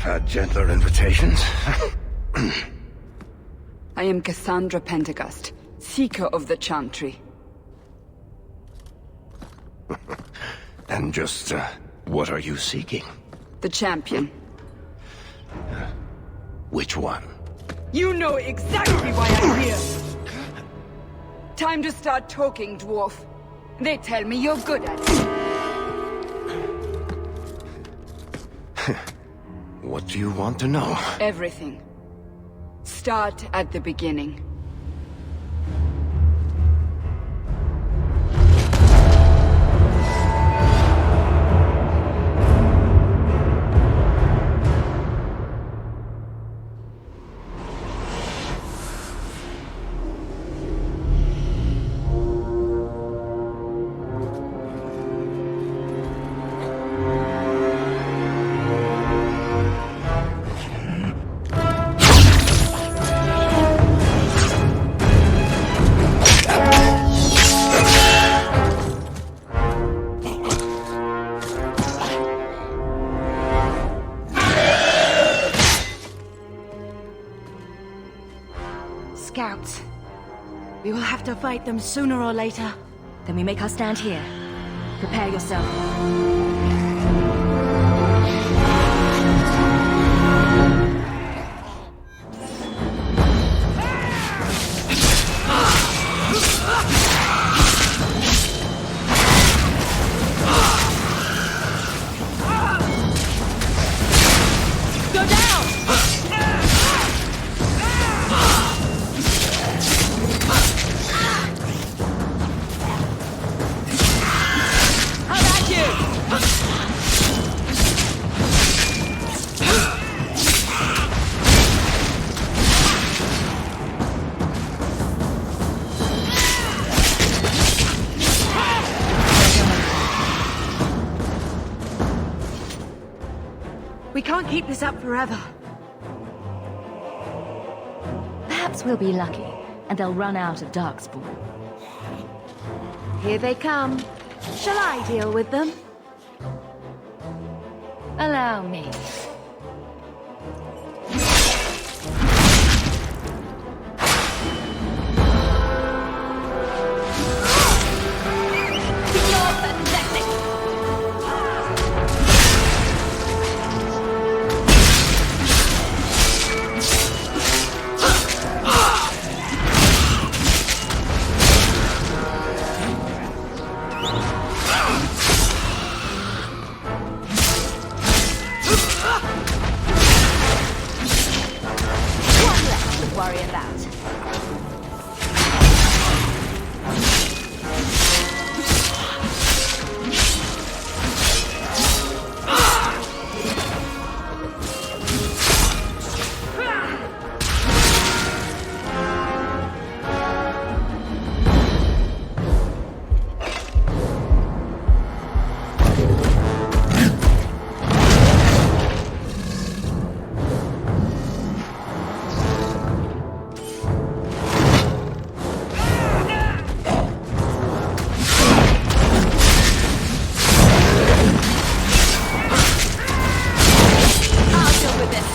I've had gentler invitations. I am Cassandra Pentagast, Seeker of the Chantry. And just, what are you seeking? The champion. Which one? You know exactly why I'm here! Time to start talking, dwarf. They tell me you're good at it. What do you want to know? Everything. Start at the beginning. Scouts. We will have to fight them sooner or later. Then we make our stand here. Prepare yourself. Go down! How about you? We can't keep this up forever. Perhaps we'll be lucky, and they'll run out of Darkspawn. Here they come. Shall I deal with them? Allow me. You're pathetic! One less to worry about. I'll deal with this.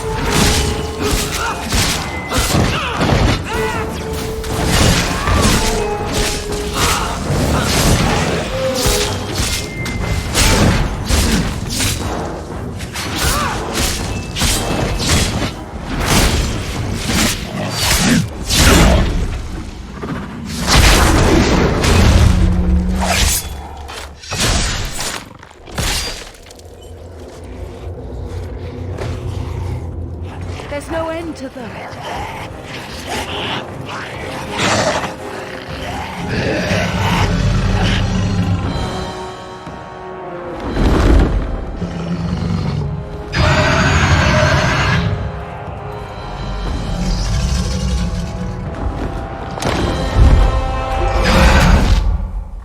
There's no end to them.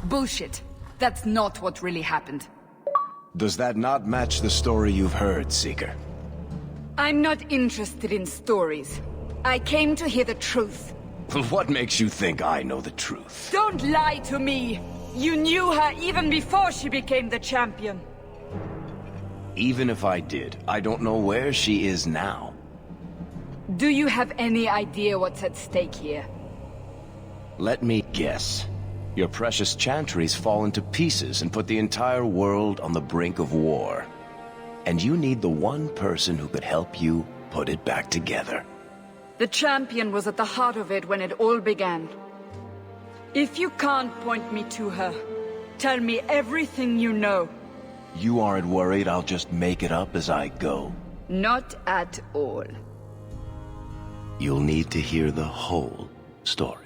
Bullshit. That's not what really happened. Does that not match the story you've heard, Seeker? I'm not interested in stories. I came to hear the truth. What makes you think I know the truth? Don't lie to me! You knew her even before she became the champion. Even if I did, I don't know where she is now. Do you have any idea what's at stake here? Let me guess. Your precious chantries fall into pieces and put the entire world on the brink of war. And you need the one person who could help you put it back together. The champion was at the heart of it when it all began. If you can't point me to her, tell me everything you know. You aren't worried I'll just make it up as I go? Not at all. You'll need to hear the whole story.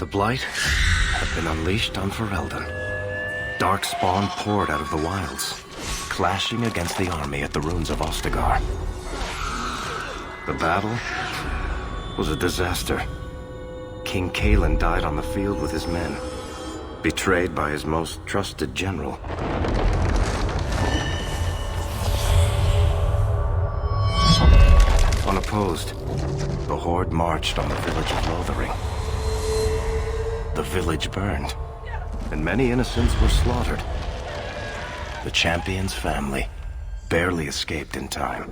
The Blight had been unleashed on Ferelden. Darkspawn poured out of the wilds, clashing against the army at the ruins of Ostagar. The battle was a disaster. King Cailan died on the field with his men, betrayed by his most trusted general. Unopposed, the Horde marched on the village of Lothering. The village burned, and many innocents were slaughtered. The champion's family barely escaped in time.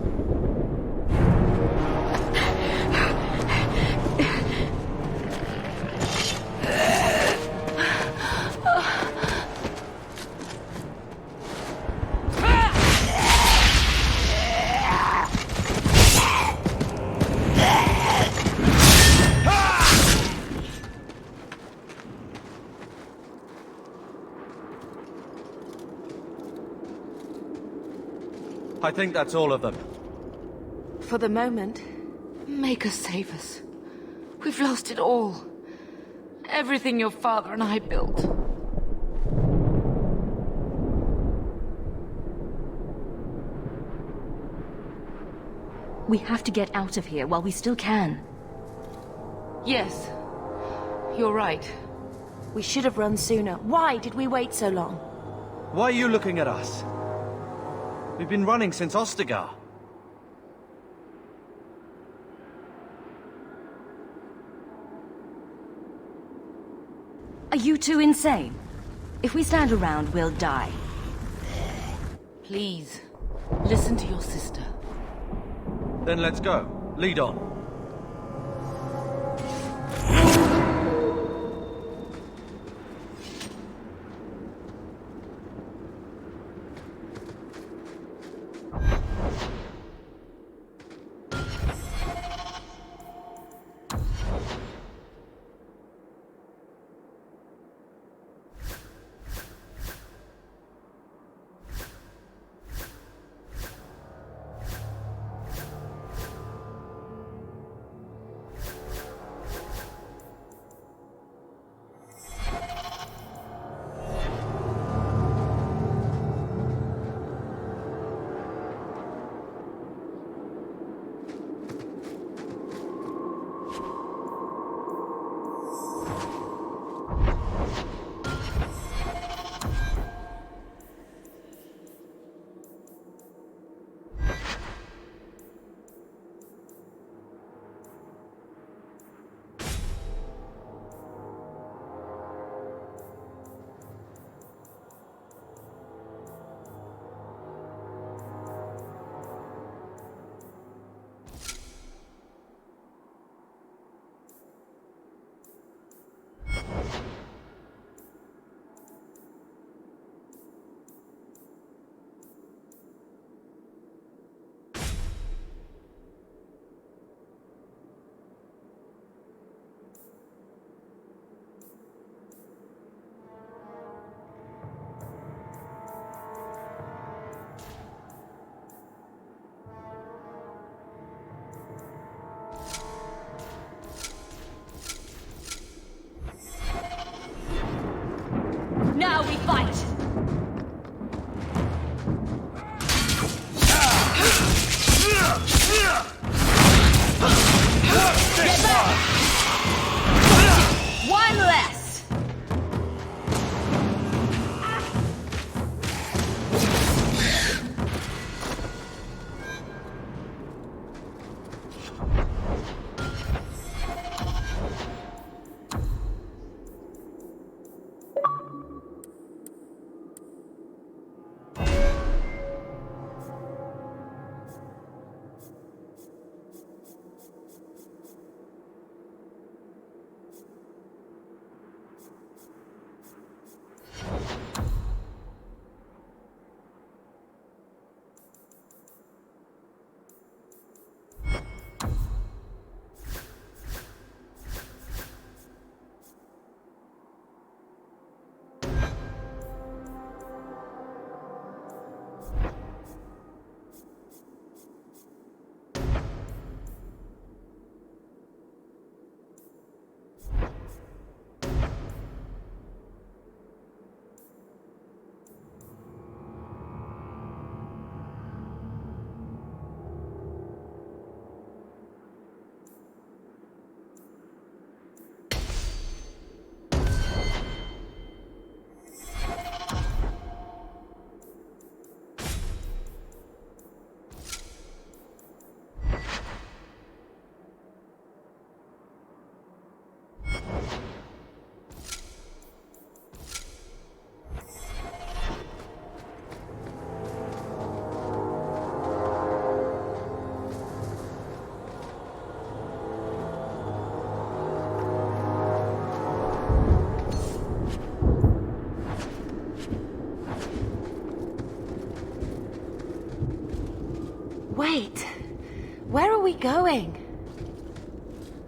I think that's all of them. For the moment, Maker save us. We've lost it all. Everything your father and I built. We have to get out of here while we still can. Yes, you're right. We should have run sooner. Why did we wait so long? Why are you looking at us? We've been running since Ostagar. Are you two insane? If we stand around, we'll die. Please, listen to your sister. Then let's go. Lead on. going?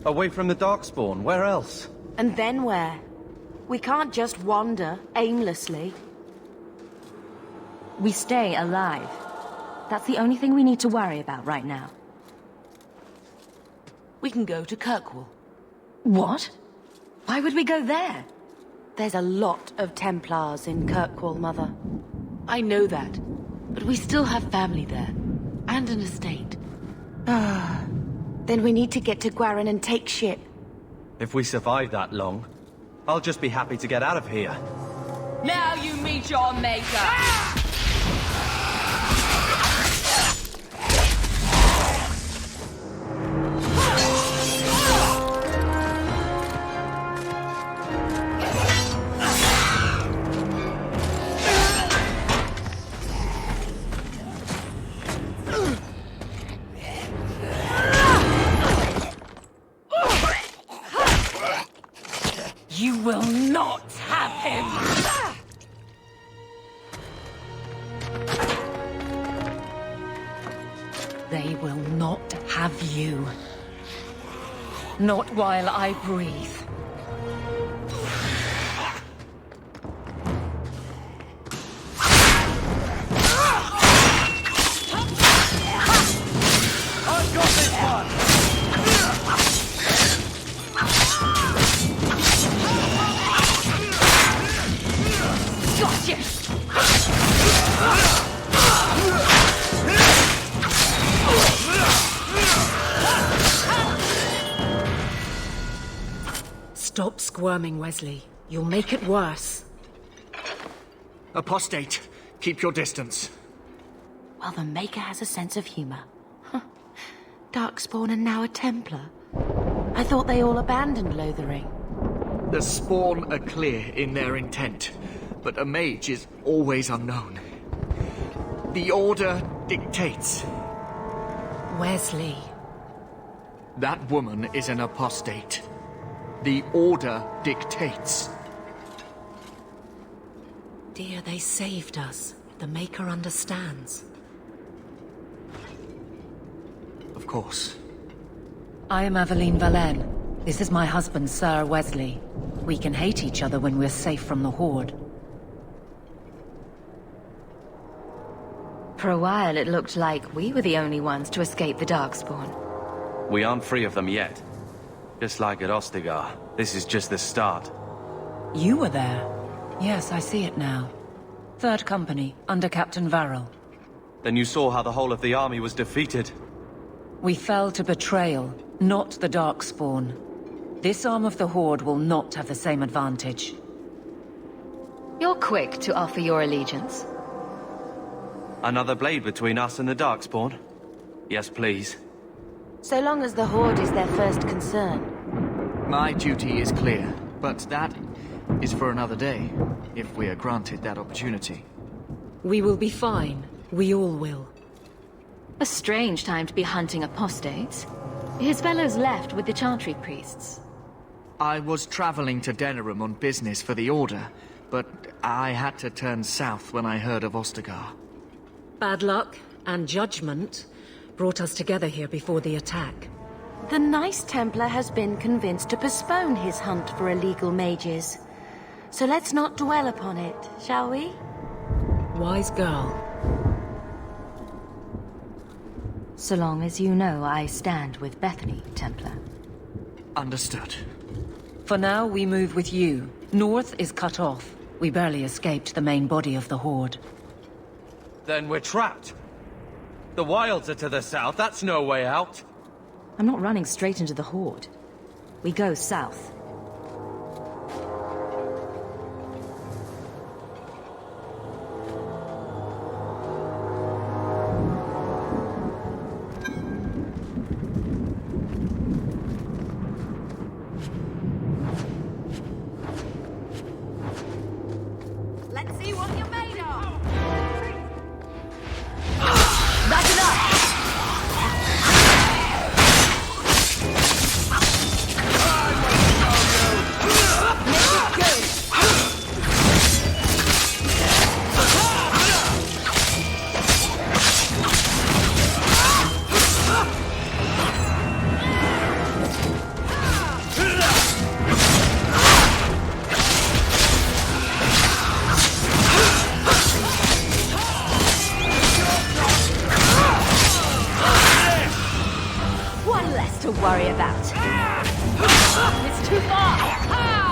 Away from the Darkspawn, where else? And then where? We can't just wander aimlessly. We stay alive. That's the only thing we need to worry about right now. We can go to Kirkwall. What? Why would we go there? There's a lot of Templars in Kirkwall, Mother. I know that, but we still have family there, and an estate. Then we need to get to Gwaren and take ship. If we survive that long, I'll just be happy to get out of here. Now you meet your maker! You will not have him! They will not have you. Not while I breathe. I've got this one! Gotcha! Stop squirming, Wesley. You'll make it worse. Apostate, keep your distance. Well, the Maker has a sense of humor. Huh. Darkspawn and now a Templar. I thought they all abandoned Lothering. The Spawn are clear in their intent, but a mage is always unknown. The Order dictates. Wesley. That woman is an apostate. The Order dictates. Dear, they saved us. The Maker understands. Of course. I am Aveline Valenne. This is my husband, Sir Wesley. We can hate each other when we're safe from the Horde. For a while, it looked like we were the only ones to escape the Darkspawn. We aren't free of them yet. Just like at Ostagar, this is just the start. You were there. Yes, I see it now. Third Company, under Captain Varrel. Then you saw how the whole of the army was defeated. We fell to betrayal, not the Darkspawn. This arm of the Horde will not have the same advantage. You're quick to offer your allegiance. Another blade between us and the Darkspawn? Yes, please. So long as the Horde is their first concern. My duty is clear, but that is for another day, if we are granted that opportunity. We will be fine. We all will. A strange time to be hunting apostates. His fellows left with the Chantry priests. I was traveling to Denerim on business for the Order, but I had to turn south when I heard of Ostagar. Bad luck and judgment brought us together here before the attack. The Nice Templar has been convinced to postpone his hunt for illegal mages. So let's not dwell upon it, shall we? Wise girl. So long as you know I stand with Bethany, Templar. Understood. For now, we move with you. North is cut off. We barely escaped the main body of the Horde. Then we're trapped. The wilds are to the south, that's no way out. I'm not running straight into the Horde. We go south. Let's see what you're made of! That's enough! that. It's too far! Ah!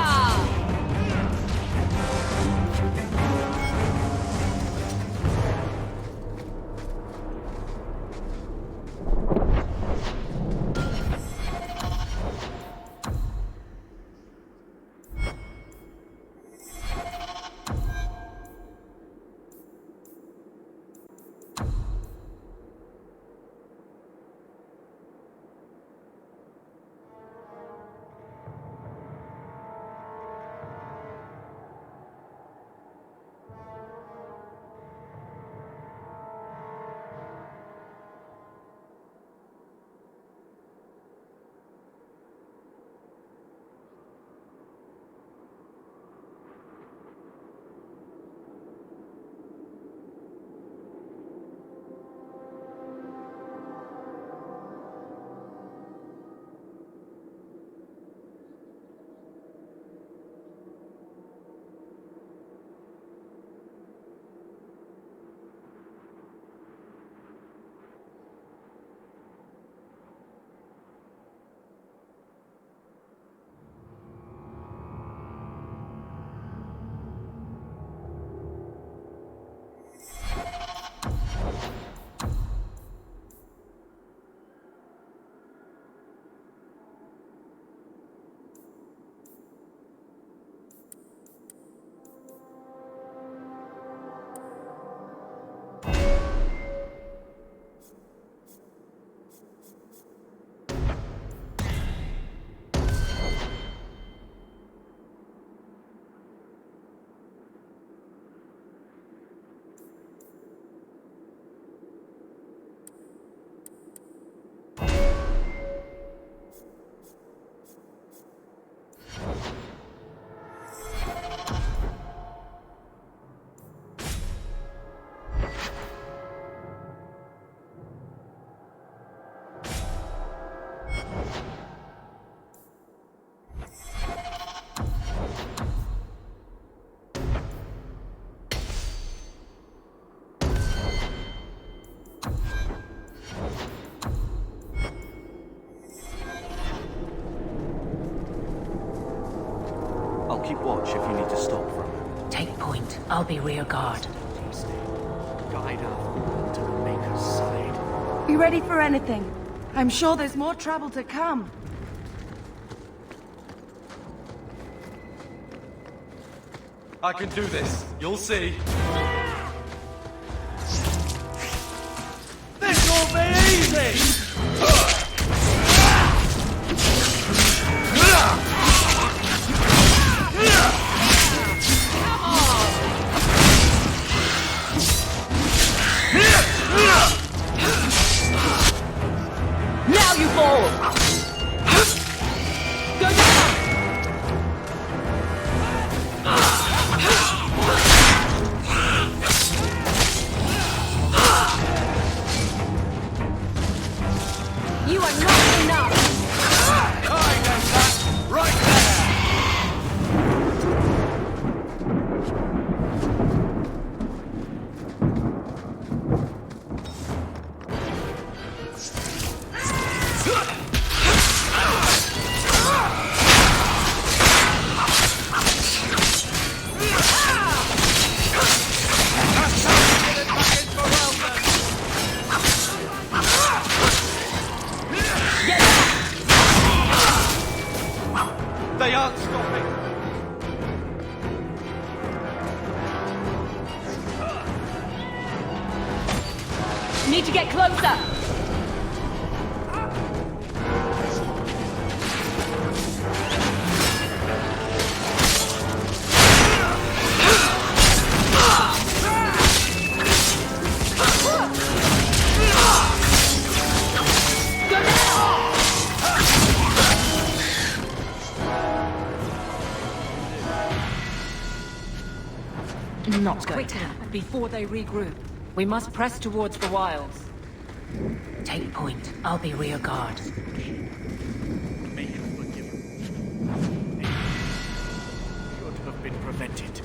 I'll keep watch if you need to stop for a moment. Take point. I'll be rear guard. Guide our horde to the Maker's side. You ready for anything? I'm sure there's more trouble to come. I can do this. You'll see. This will be easy! Now you fall! Go down! You are not enough! I know that! Right there! They aren't stopping! Need to get closer! Not quickly, before they regroup. We must press towards the wilds. Take point. I'll be rear guard. May him forgive him. Should have been prevented.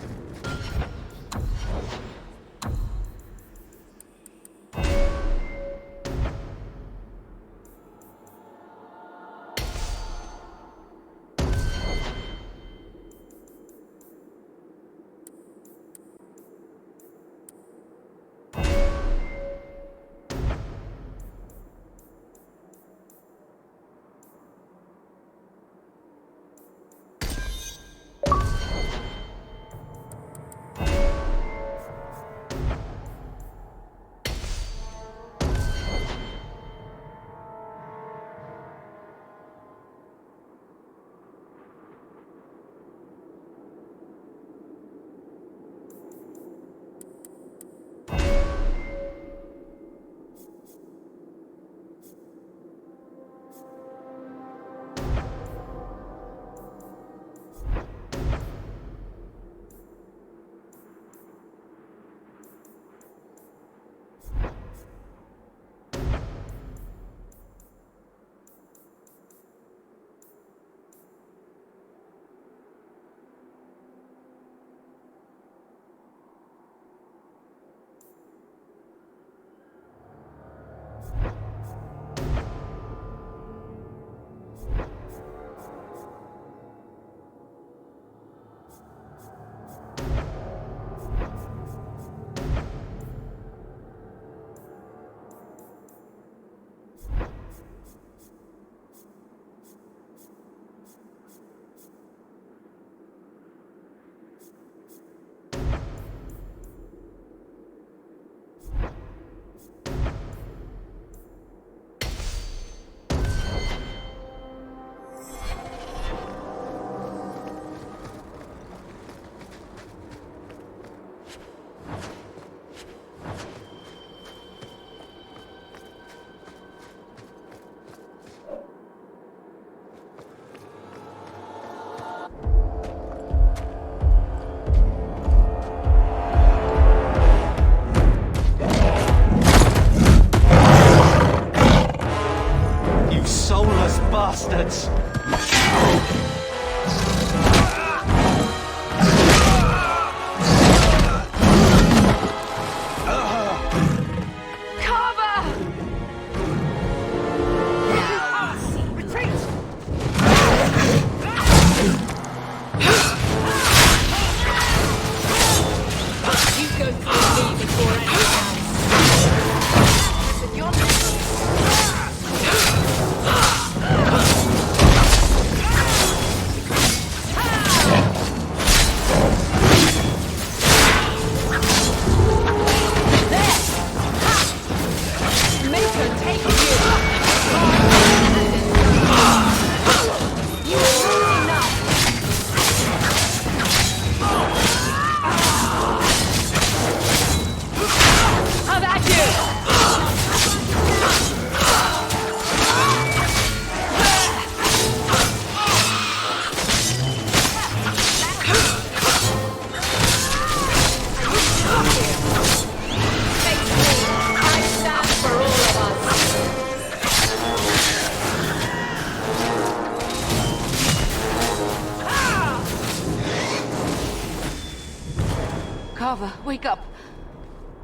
Carver, wake up.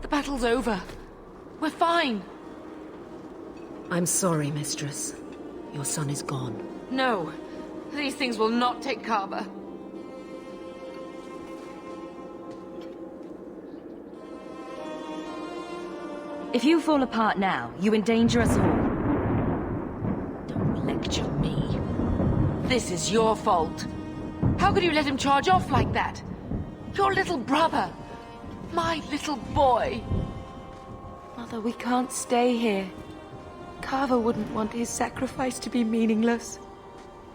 The battle's over. We're fine. I'm sorry, Mistress. Your son is gone. No, these things will not take Carver. If you fall apart now, you endanger us all. Don't lecture me. This is your fault. How could you let him charge off like that? Your little brother. My little boy. Mother, we can't stay here. Carver wouldn't want his sacrifice to be meaningless.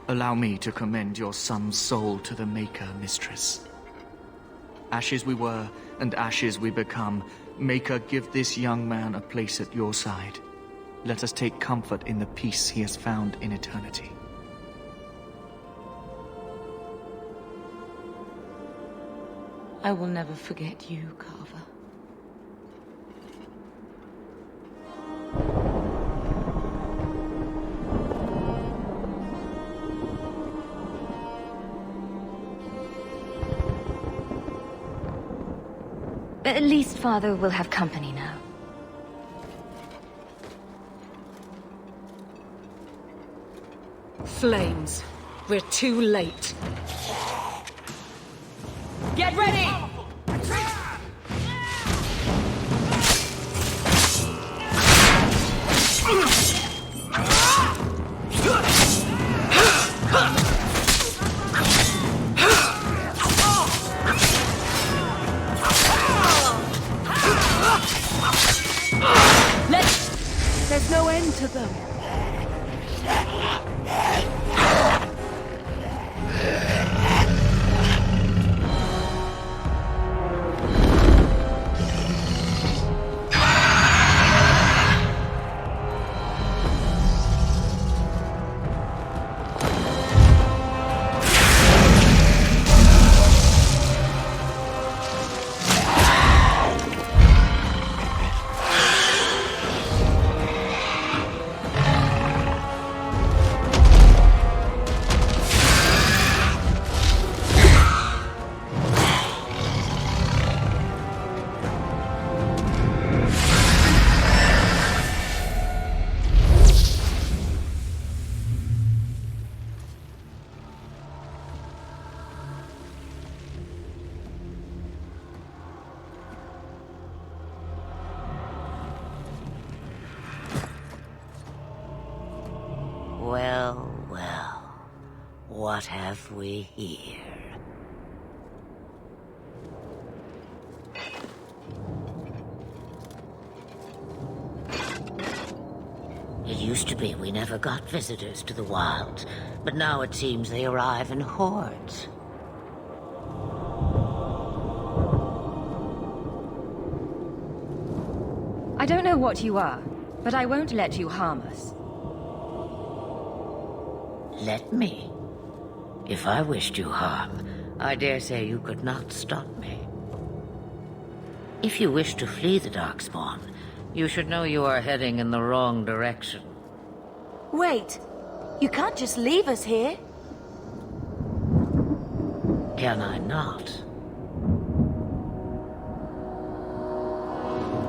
Allow me to commend your son's soul to the Maker, Mistress. Ashes we were, and ashes we become. Maker, give this young man a place at your side. Let us take comfort in the peace he has found in eternity. I will never forget you, Carver. But at least Father will have company now. Flames. We're too late. Get ready! There's no end to them. Well, well. What have we here? It used to be we never got visitors to the wilds, but now it seems they arrive in hordes. I don't know what you are, but I won't let you harm us. Let me. If I wished you harm, I dare say you could not stop me. If you wish to flee the Darkspawn, you should know you are heading in the wrong direction. Wait. You can't just leave us here. Can I not?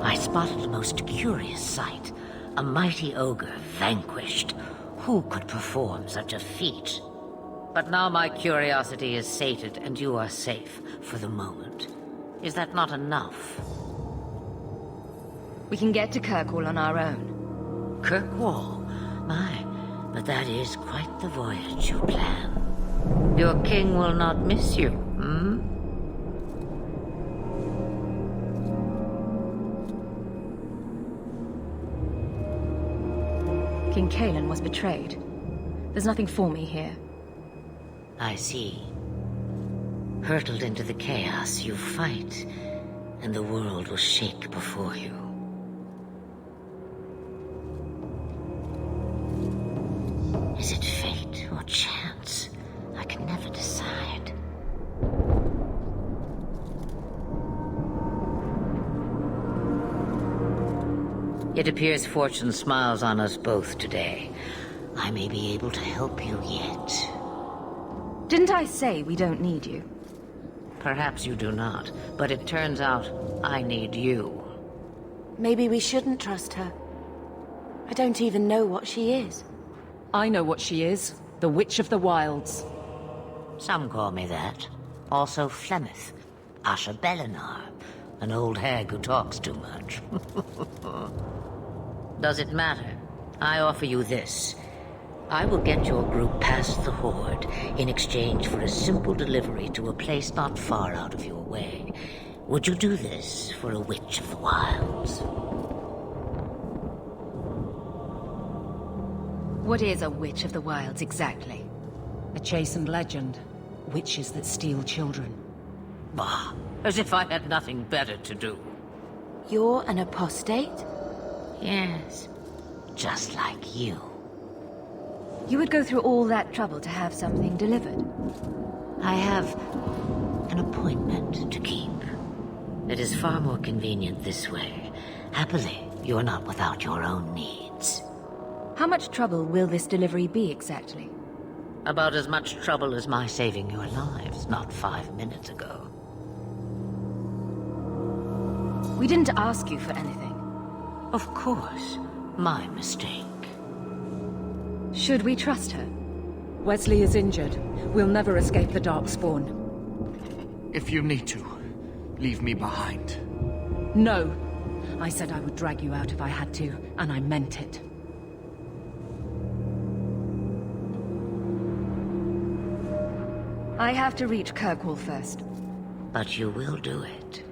I spotted a most curious sight. A mighty ogre vanquished. Who could perform such a feat? But now my curiosity is sated, and you are safe for the moment. Is that not enough? We can get to Kirkwall on our own. Kirkwall? My, but that is quite the voyage you plan. Your king will not miss you, hmm? King Cailan was betrayed. There's nothing for me here. I see. Hurtled into the chaos, you fight, and the world will shake before you. Is it fate or chance? I can never decide. It appears fortune smiles on us both today. I may be able to help you yet. Didn't I say we don't need you? Perhaps you do not, but it turns out I need you. Maybe we shouldn't trust her. I don't even know what she is. I know what she is. The Witch of the Wilds. Some call me that. Also Flemeth, Asha Belinar, an old hag who talks too much. Does it matter? I offer you this. I will get your group past the Horde in exchange for a simple delivery to a place not far out of your way. Would you do this for a Witch of the Wilds? What is a Witch of the Wilds exactly? A chastened legend. Witches that steal children. Bah, as if I had nothing better to do. You're an apostate? Yes, just like you. You would go through all that trouble to have something delivered? I have an appointment to keep. It is far more convenient this way. Happily, you're not without your own needs. How much trouble will this delivery be exactly? About as much trouble as my saving your lives not 5 minutes ago. We didn't ask you for anything. Of course. My mistake. Should we trust her? Wesley is injured. We'll never escape the Darkspawn. If you need to, leave me behind. No. I said I would drag you out if I had to, and I meant it. I have to reach Kirkwall first. But you will do it.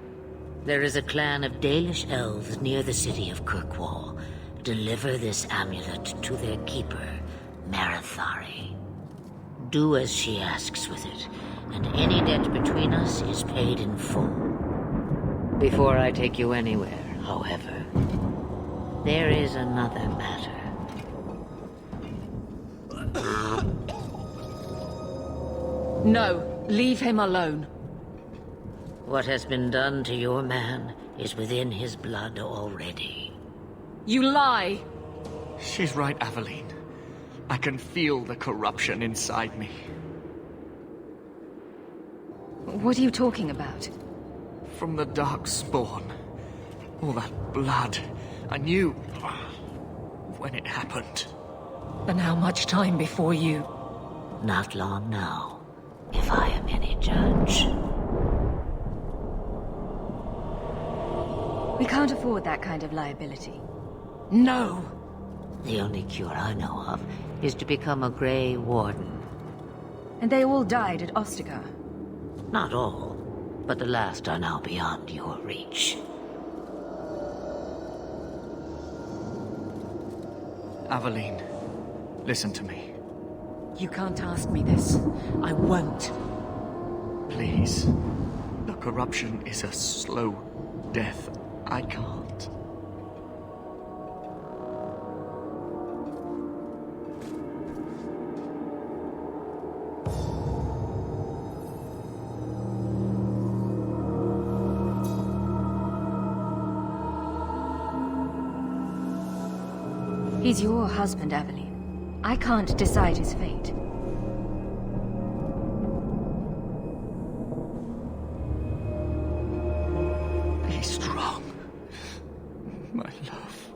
There is a clan of Dalish elves near the city of Kirkwall. Deliver this amulet to their keeper, Marithari. Do as she asks with it, and any debt between us is paid in full. Before I take you anywhere, however, there is another matter. No, leave him alone. What has been done to your man is within his blood already. You lie! She's right, Aveline. I can feel the corruption inside me. What are you talking about? From the Darkspawn. All that blood. I knew when it happened. And how much time before you? Not long now, if I am any judge. We can't afford that kind of liability. No! The only cure I know of is to become a Grey Warden. And they all died at Ostagar. Not all, but the last are now beyond your reach. Aveline, listen to me. You can't ask me this. I won't. Please. The corruption is a slow death. I can't. He's your husband, Aveline. I can't decide his fate. Be strong, my love.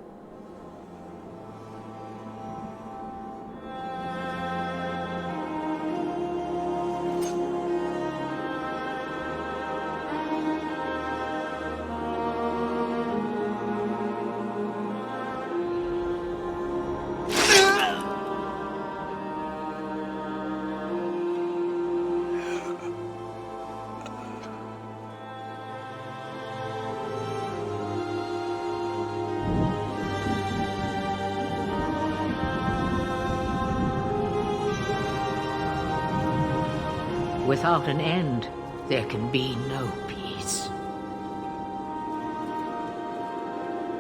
Without an end, there can be no peace.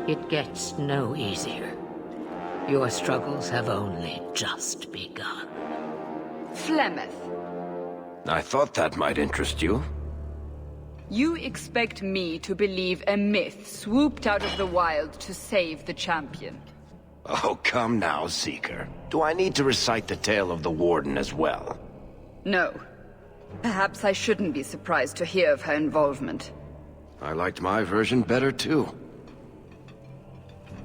It gets no easier. Your struggles have only just begun. Flemeth, I thought that might interest you. you expect me to believe a myth swooped out of the wild to save the champion? Oh, come now, Seeker. Do I need to recite the tale of the Warden as well? No. Perhaps I shouldn't be surprised to hear of her involvement. I liked my version better too.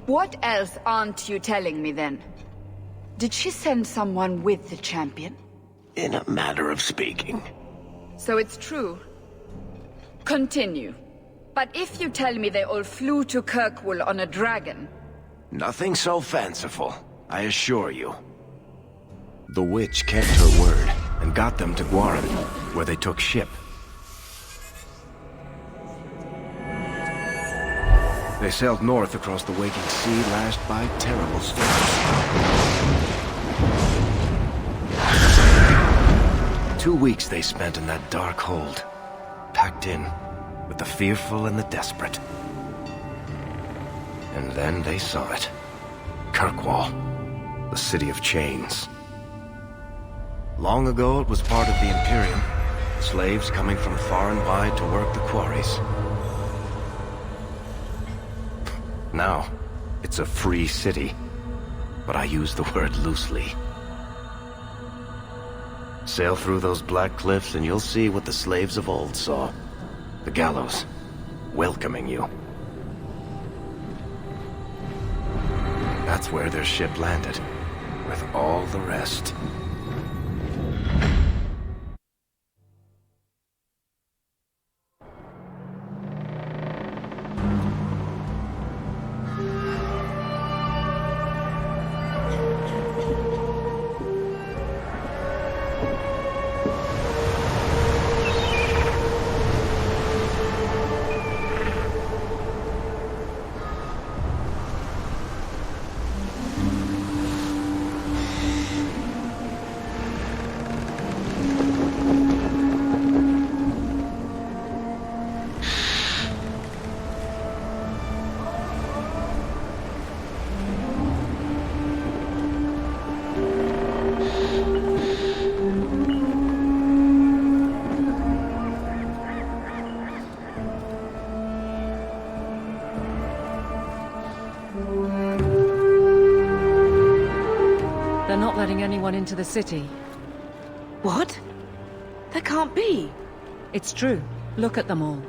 What else aren't you telling me then? Did she send someone with the champion? In a matter of speaking. So it's true. Continue. But if you tell me they all flew to Kirkwall on a dragon... Nothing so fanciful, I assure you. The witch kept her word, and got them to Guaran, where they took ship. They sailed north across the waking sea, lashed by terrible storms. 2 weeks they spent in that dark hold, packed in with the fearful and the desperate. And then they saw it. Kirkwall, the city of chains. Long ago it was part of the Imperium, slaves coming from far and wide to work the quarries. Now, it's a free city, but I use the word loosely. Sail through those black cliffs and you'll see what the slaves of old saw. The gallows, welcoming you. That's where their ship landed, with all the rest. They're not letting anyone into the city. What? That can't be. It's true. Look at them all.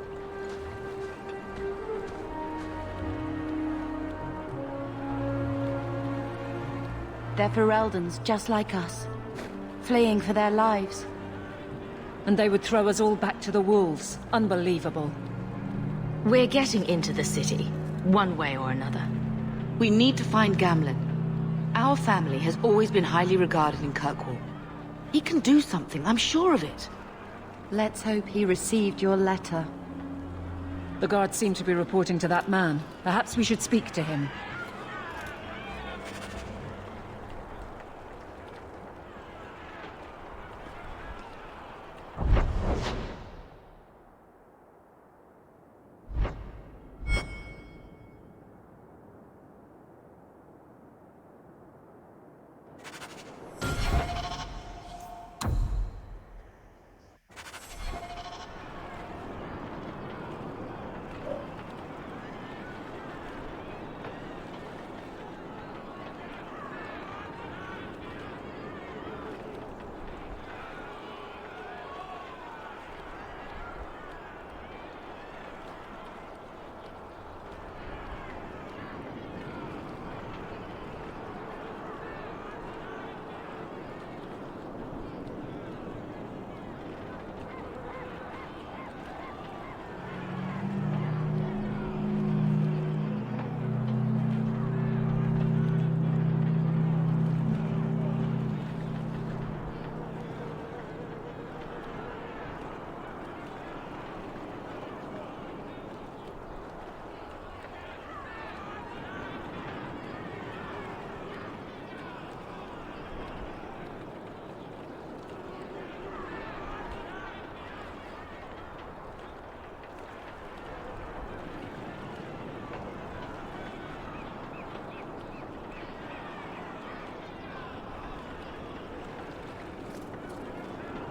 They're Fereldans, just like us. Fleeing for their lives. And they would throw us all back to the wolves. Unbelievable. We're getting into the city, one way or another. We need to find Gamlen. Our family has always been highly regarded in Kirkwall. He can do something, I'm sure of it. Let's hope he received your letter. The guards seem to be reporting to that man. Perhaps we should speak to him.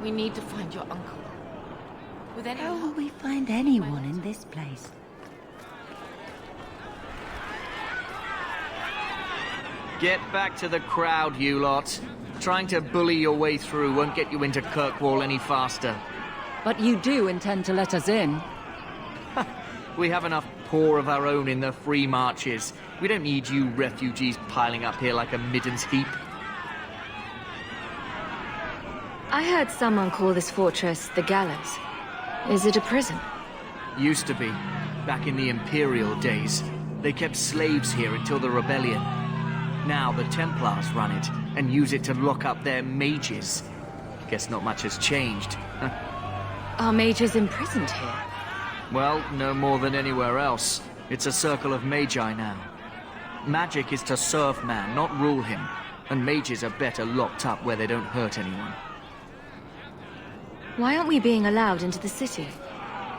We need to find your uncle. With any How will luck, we find anyone in this place? Get back to the crowd, you lot. Trying to bully your way through won't get you into Kirkwall any faster. But you do intend to let us in? We have enough poor of our own in the free marches. We don't need you refugees piling up here like a middens heap. I heard someone call this fortress the Gallows. Is it a prison? Used to be. Back in the Imperial days. They kept slaves here until the rebellion. Now the Templars run it, and use it to lock up their mages. Guess not much has changed. Are mages imprisoned here? Well, no more than anywhere else. It's a circle of magi now. Magic is to serve man, not rule him. And mages are better locked up where they don't hurt anyone. Why aren't we being allowed into the city?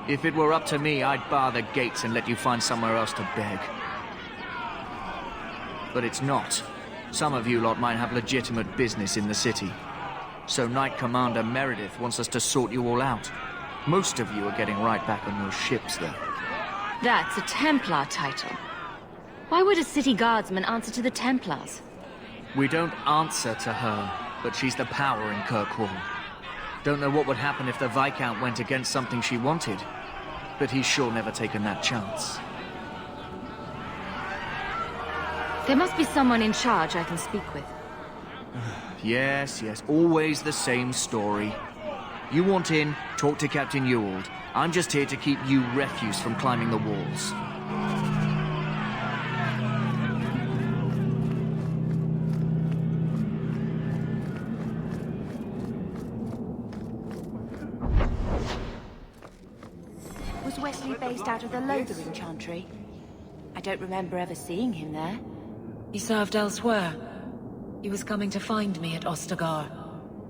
If it were up to me, I'd bar the gates and let you find somewhere else to beg. But it's not. Some of you lot might have legitimate business in the city. So Knight Commander Meredith wants us to sort you all out. Most of you are getting right back on your ships, though. That's a Templar title. Why would a city guardsman answer to the Templars? We don't answer to her, but she's the power in Kirkwall. Don't know what would happen if the Viscount went against something she wanted, but he's sure never taken that chance. There must be someone in charge I can speak with. Yes, always the same story. You want in, talk to Captain Ewald. I'm just here to keep you refuse from climbing the walls. Was Wesley based out of the Lothering Chantry? I don't remember ever seeing him there. He served elsewhere. He was coming to find me at Ostagar.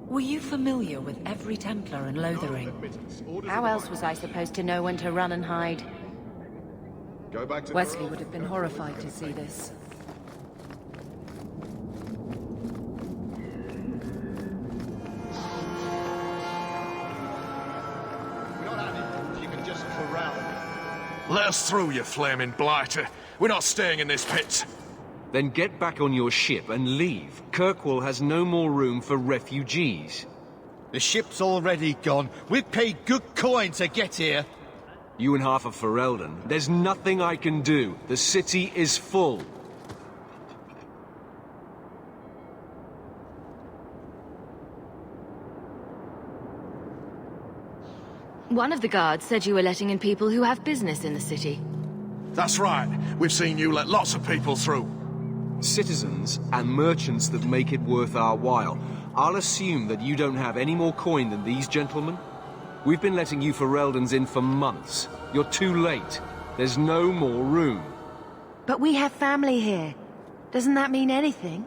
Were you familiar with every Templar in Lothering? How else was I supposed to know when to run and hide? Wesley would have been horrified to see this. Let us through, you flaming blighter. We're not staying in this pit. Then get back on your ship and leave. Kirkwall has no more room for refugees. The ship's already gone. We've paid good coin to get here. You and half of Ferelden. There's nothing I can do. The city is full. One of the guards said you were letting in people who have business in the city. That's right. We've seen you let lots of people through. Citizens and merchants that make it worth our while. I'll assume that you don't have any more coin than these gentlemen. We've been letting you Fereldans in for months. You're too late. There's no more room. But we have family here. Doesn't that mean anything?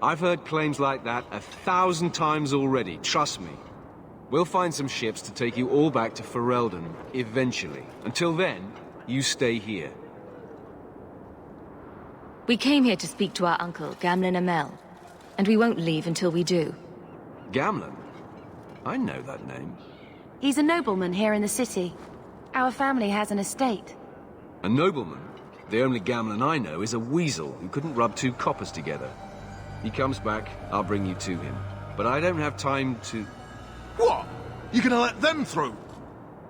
I've heard claims like that 1,000 times already, trust me. We'll find some ships to take you all back to Ferelden, eventually. Until then, you stay here. We came here to speak to our uncle, Gamlen Amell. And we won't leave until we do. Gamlen? I know that name. He's a nobleman here in the city. Our family has an estate. A nobleman? The only Gamlen I know is a weasel who couldn't rub 2 coppers together. He comes back, I'll bring you to him. But I don't have time to... What? You gonna let them through?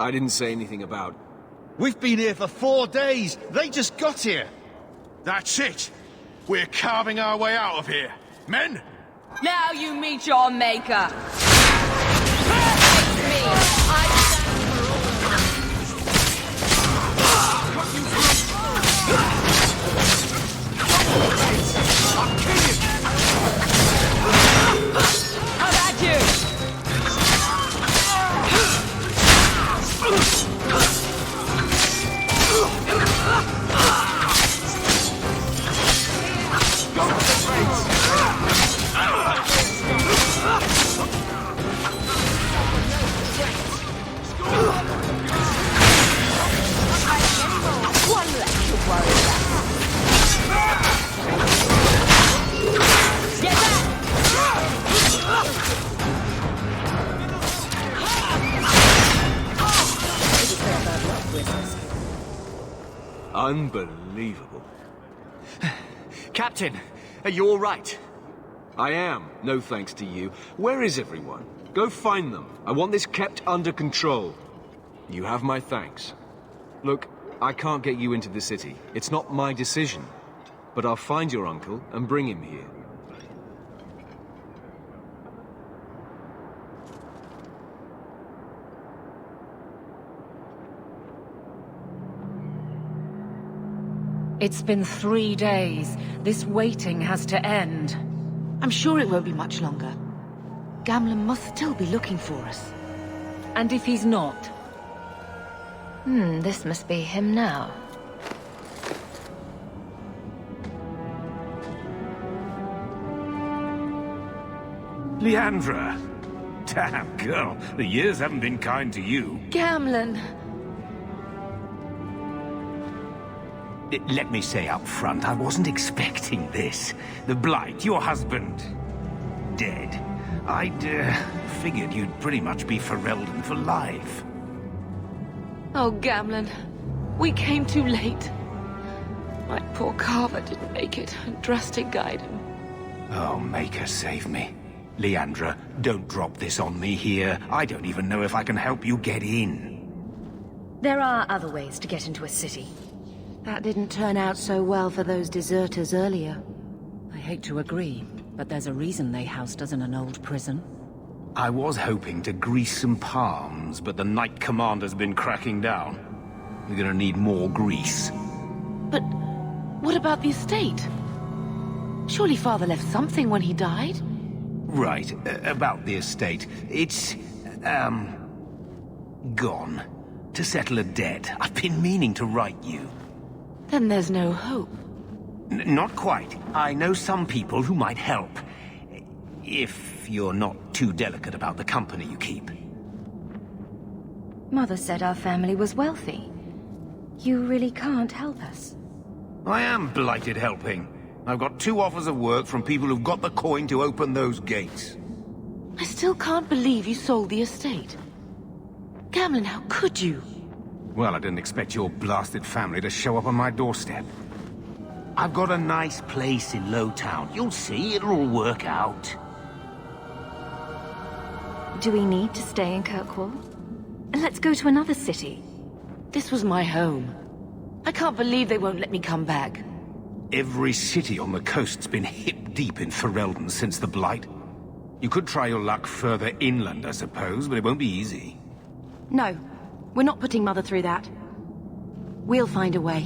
I didn't say anything about... We've been here for 4 days. They just got here. That's it. We're carving our way out of here. Men? Now you meet your maker. How about you? Unbelievable. Captain, Are you all right? I am, no thanks to you. Where is everyone? Go find them. I want this kept under control. You have my thanks. Look, I can't get you into the city. It's not my decision. But I'll find your uncle and bring him here. It's been 3 days. This waiting has to end. I'm sure it won't be much longer. Gamlen must still be looking for us. And if he's not? This must be him now. Leandra! Damn, girl, the years haven't been kind to you. Gamlen! Let me say up front, I wasn't expecting this. The Blight, your husband, dead. I'd figured you'd pretty much be Ferelden for life. Oh, Gamlen. We came too late. My poor Carver didn't make it, and Drastic guided him. Oh, Maker, save me. Leandra, don't drop this on me here. I don't even know if I can help you get in. There are other ways to get into a city. That didn't turn out so well for those deserters earlier. I hate to agree, but there's a reason they housed us in an old prison. I was hoping to grease some palms, but the Knight Commander's been cracking down. We're gonna need more grease. But what about the estate? Surely Father left something when he died? Right, about the estate. It's, gone. To settle a debt. I've been meaning to write you. Then there's no hope. Not quite. I know some people who might help. If you're not too delicate about the company you keep. Mother said our family was wealthy. You really can't help us. I am blighted helping. I've got 2 offers of work from people who've got the coin to open those gates. I still can't believe you sold the estate. Gamlen, how could you? Well, I didn't expect your blasted family to show up on my doorstep. I've got a nice place in Lowtown. You'll see, it'll all work out. Do we need to stay in Kirkwall? Let's go to another city. This was my home. I can't believe they won't let me come back. Every city on the coast's been hip-deep in Ferelden since the Blight. You could try your luck further inland, I suppose, but it won't be easy. No, we're not putting Mother through that. We'll find a way.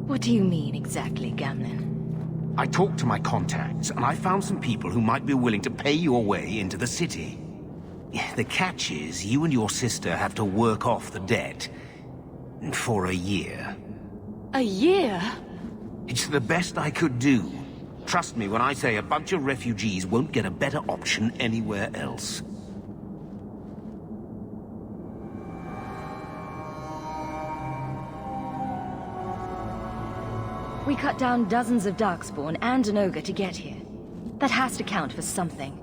What do you mean exactly, Gamlen? I talked to my contacts, and I found some people who might be willing to pay your way into the city. The catch is, you and your sister have to work off the debt. For a year. A year? It's the best I could do. Trust me when I say a bunch of refugees won't get a better option anywhere else. We cut down dozens of Darkspawn and an ogre to get here. That has to count for something.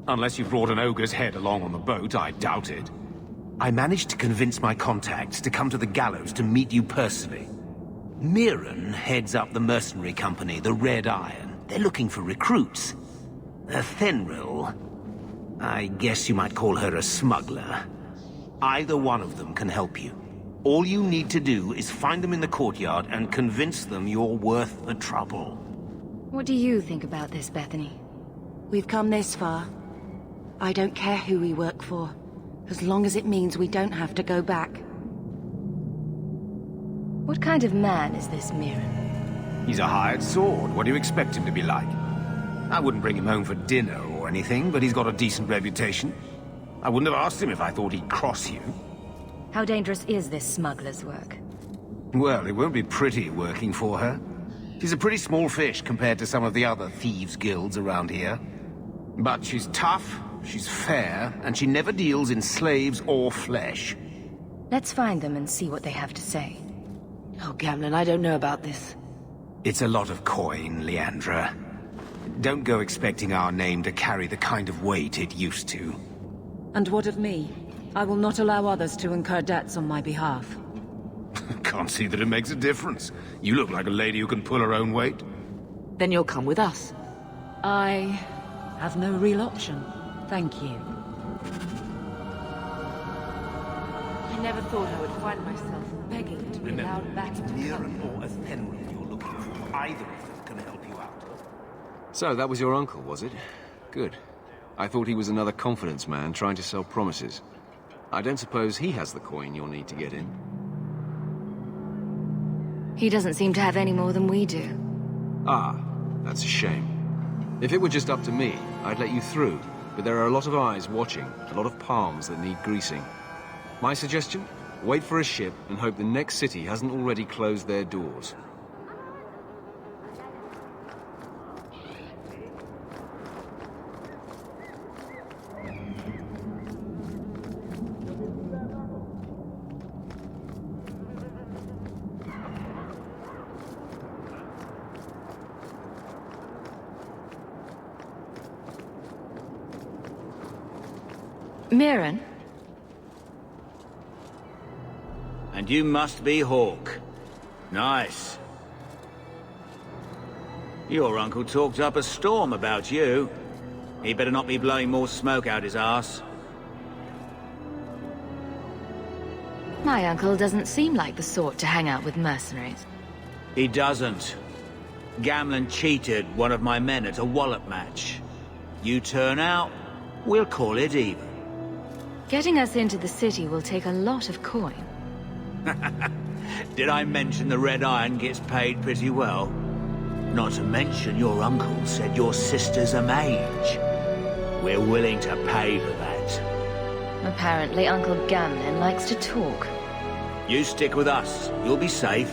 Unless you brought an ogre's head along on the boat, I doubt it. I managed to convince my contacts to come to the gallows to meet you personally. Mirren heads up the mercenary company, the Red Iron. They're looking for recruits. Fenrir, I guess you might call her a smuggler. Either one of them can help you. All you need to do is find them in the courtyard and convince them you're worth the trouble. What do you think about this, Bethany? We've come this far. I don't care who we work for, as long as it means we don't have to go back. What kind of man is this Mirren? He's a hired sword. What do you expect him to be like? I wouldn't bring him home for dinner or anything, but he's got a decent reputation. I wouldn't have asked him if I thought he'd cross you. How dangerous is this smuggler's work? Well, it won't be pretty working for her. She's a pretty small fish compared to some of the other thieves' guilds around here. But she's tough, she's fair, and she never deals in slaves or flesh. Let's find them and see what they have to say. Oh, Gamlen, I don't know about this. It's a lot of coin, Leandra. Don't go expecting our name to carry the kind of weight it used to. And what of me? I will not allow others to incur debts on my behalf. Can't see that it makes a difference. You look like a lady who can pull her own weight. Then you'll come with us. I have no real option. Thank you. I never thought I would find myself begging to be allowed back to Mirren or Athenry you're looking for. Either of them can help you out. So, that was your uncle, was it? Good. I thought he was another confidence man trying to sell promises. I don't suppose he has the coin you'll need to get in. He doesn't seem to have any more than we do. Ah, that's a shame. If it were just up to me, I'd let you through. But there are a lot of eyes watching, a lot of palms that need greasing. My suggestion? Wait for a ship and hope the next city hasn't already closed their doors. Mirren? And you must be Hawke. Nice. Your uncle talked up a storm about you. He better not be blowing more smoke out his arse. My uncle doesn't seem like the sort to hang out with mercenaries. He doesn't. Gamlen cheated one of my men at a wallop match. You turn out, we'll call it even. Getting us into the city will take a lot of coin. Did I mention the Red Iron gets paid pretty well? Not to mention your uncle said your sister's a mage. We're willing to pay for that. Apparently Uncle Gamlen likes to talk. You stick with us. You'll be safe.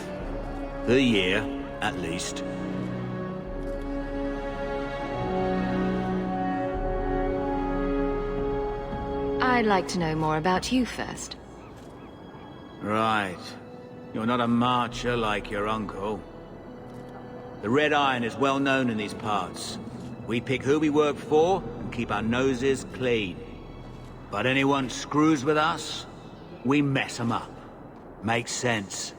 For the year, at least. I'd like to know more about you first. Right. You're not a marcher like your uncle. The Red Iron is well known in these parts. We pick who we work for and keep our noses clean. But anyone screws with us, we mess them up. Makes sense.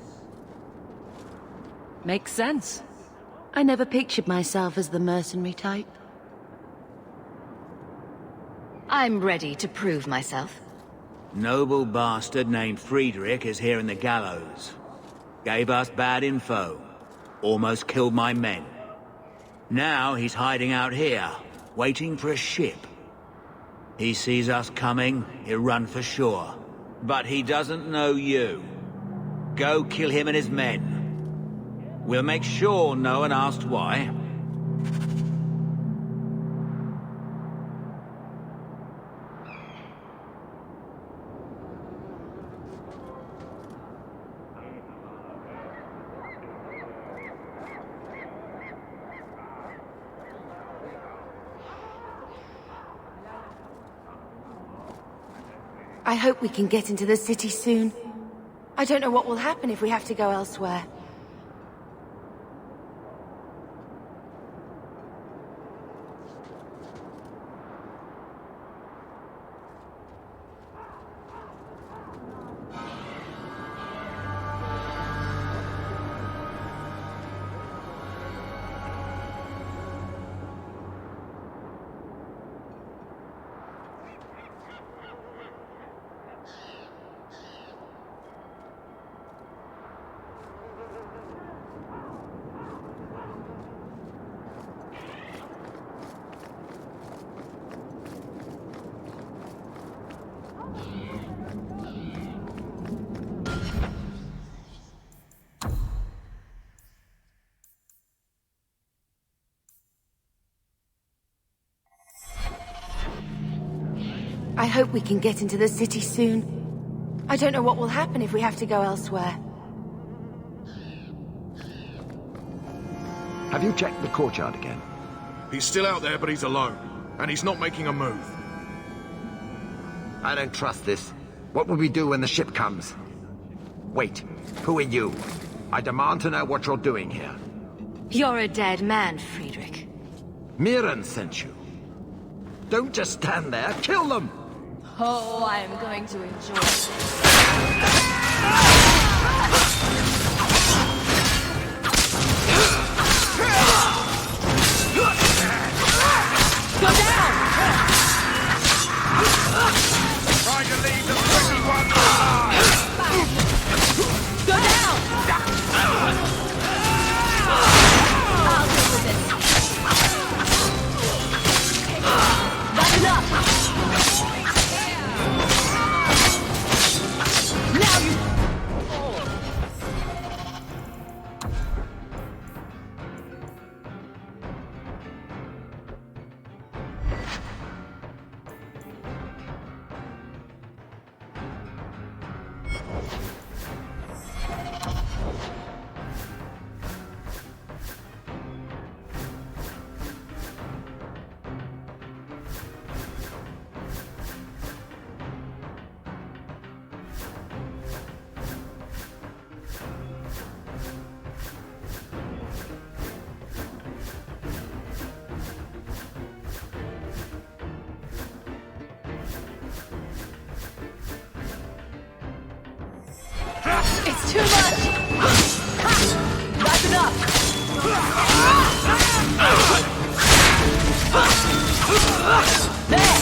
Makes sense. I never pictured myself as the mercenary type. I'm ready to prove myself. Noble bastard named Friedrich is here in the gallows. Gave us bad info. Almost killed my men. Now he's hiding out here, waiting for a ship. He sees us coming, he'll run for sure. But he doesn't know you. Go kill him and his men. We'll make sure no one asks why. I hope we can get into the city soon. I don't know what will happen if we have to go elsewhere. I hope we can get into the city soon. I don't know what will happen if we have to go elsewhere. Have you checked the courtyard again? He's still out there, but he's alone. And he's not making a move. I don't trust this. What will we do when the ship comes? Wait, who are you? I demand to know what you're doing here. You're a dead man, Friedrich. Mirren sent you. Don't just stand there, kill them! Oh, I am going to enjoy it. too much! That's enough! There!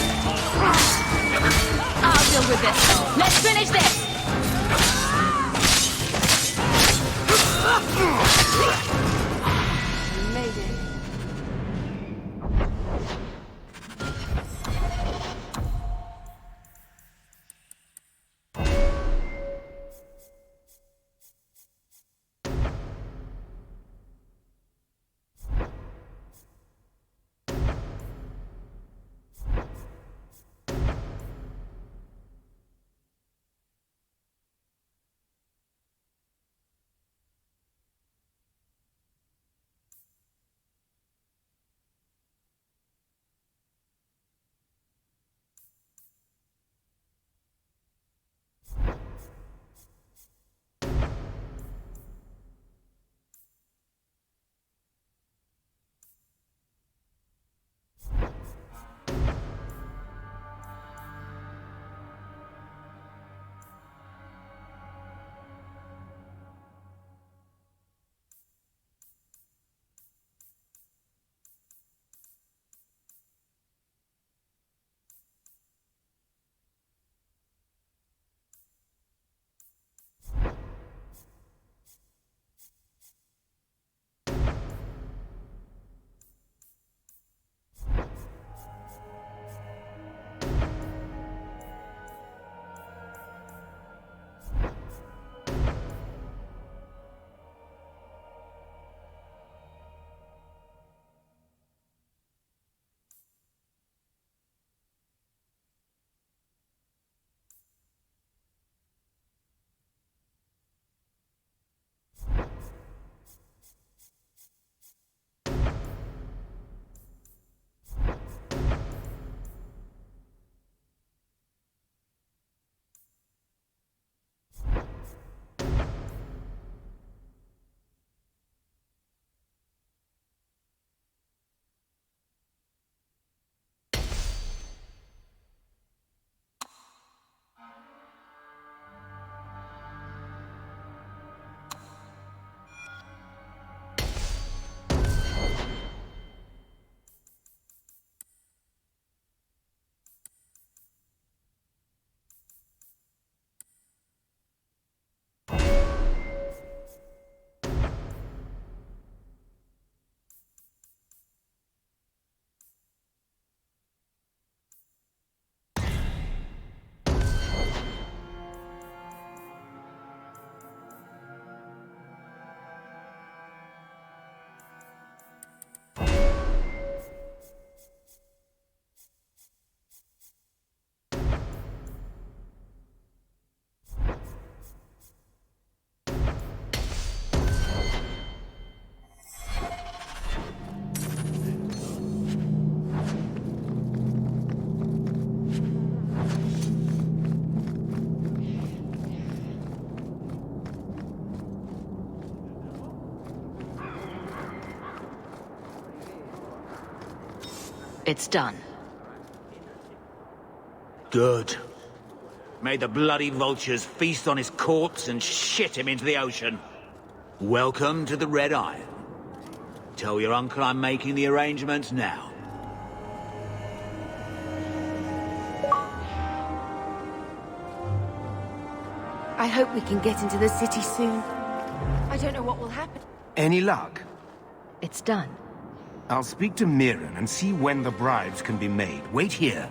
I'll deal with this. Let's finish this! We made it. It's done. Good. May the bloody vultures feast on his corpse and shit him into the ocean. Welcome to the Red Iron. Tell your uncle I'm making the arrangements now. I hope we can get into the city soon. I don't know what will happen. Any luck? It's done. I'll speak to Mirren and see when the bribes can be made. Wait here.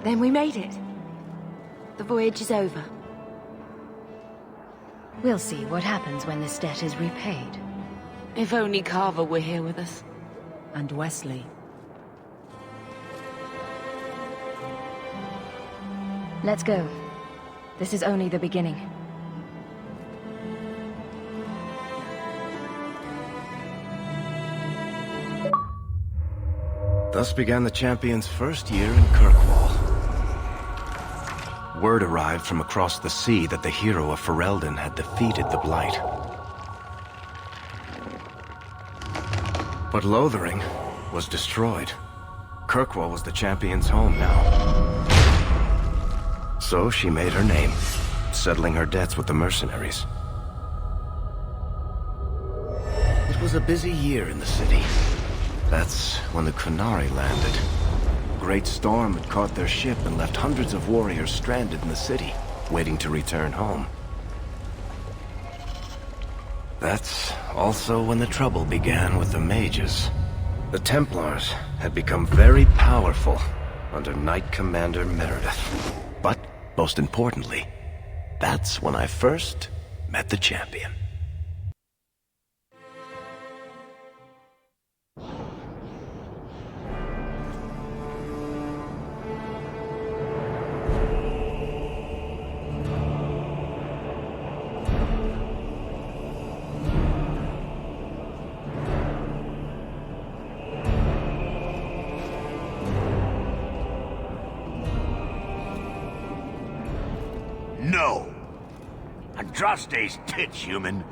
Then we made it. The voyage is over. We'll see what happens when this debt is repaid. If only Carver were here with us. And Wesley. Let's go. This is only the beginning. Thus began the champion's first year in Kirkwall. Word arrived from across the sea that the hero of Ferelden had defeated the Blight. But Lothering was destroyed. Kirkwall was the champion's home now. So she made her name, settling her debts with the mercenaries. It was a busy year in the city. That's when the Qunari landed. A great storm had caught their ship and left hundreds of warriors stranded in the city, waiting to return home. That's also when the trouble began with the mages. The Templars had become very powerful under Knight Commander Meredith. But, most importantly, that's when I first met the champion. No! Andraste's tits, human.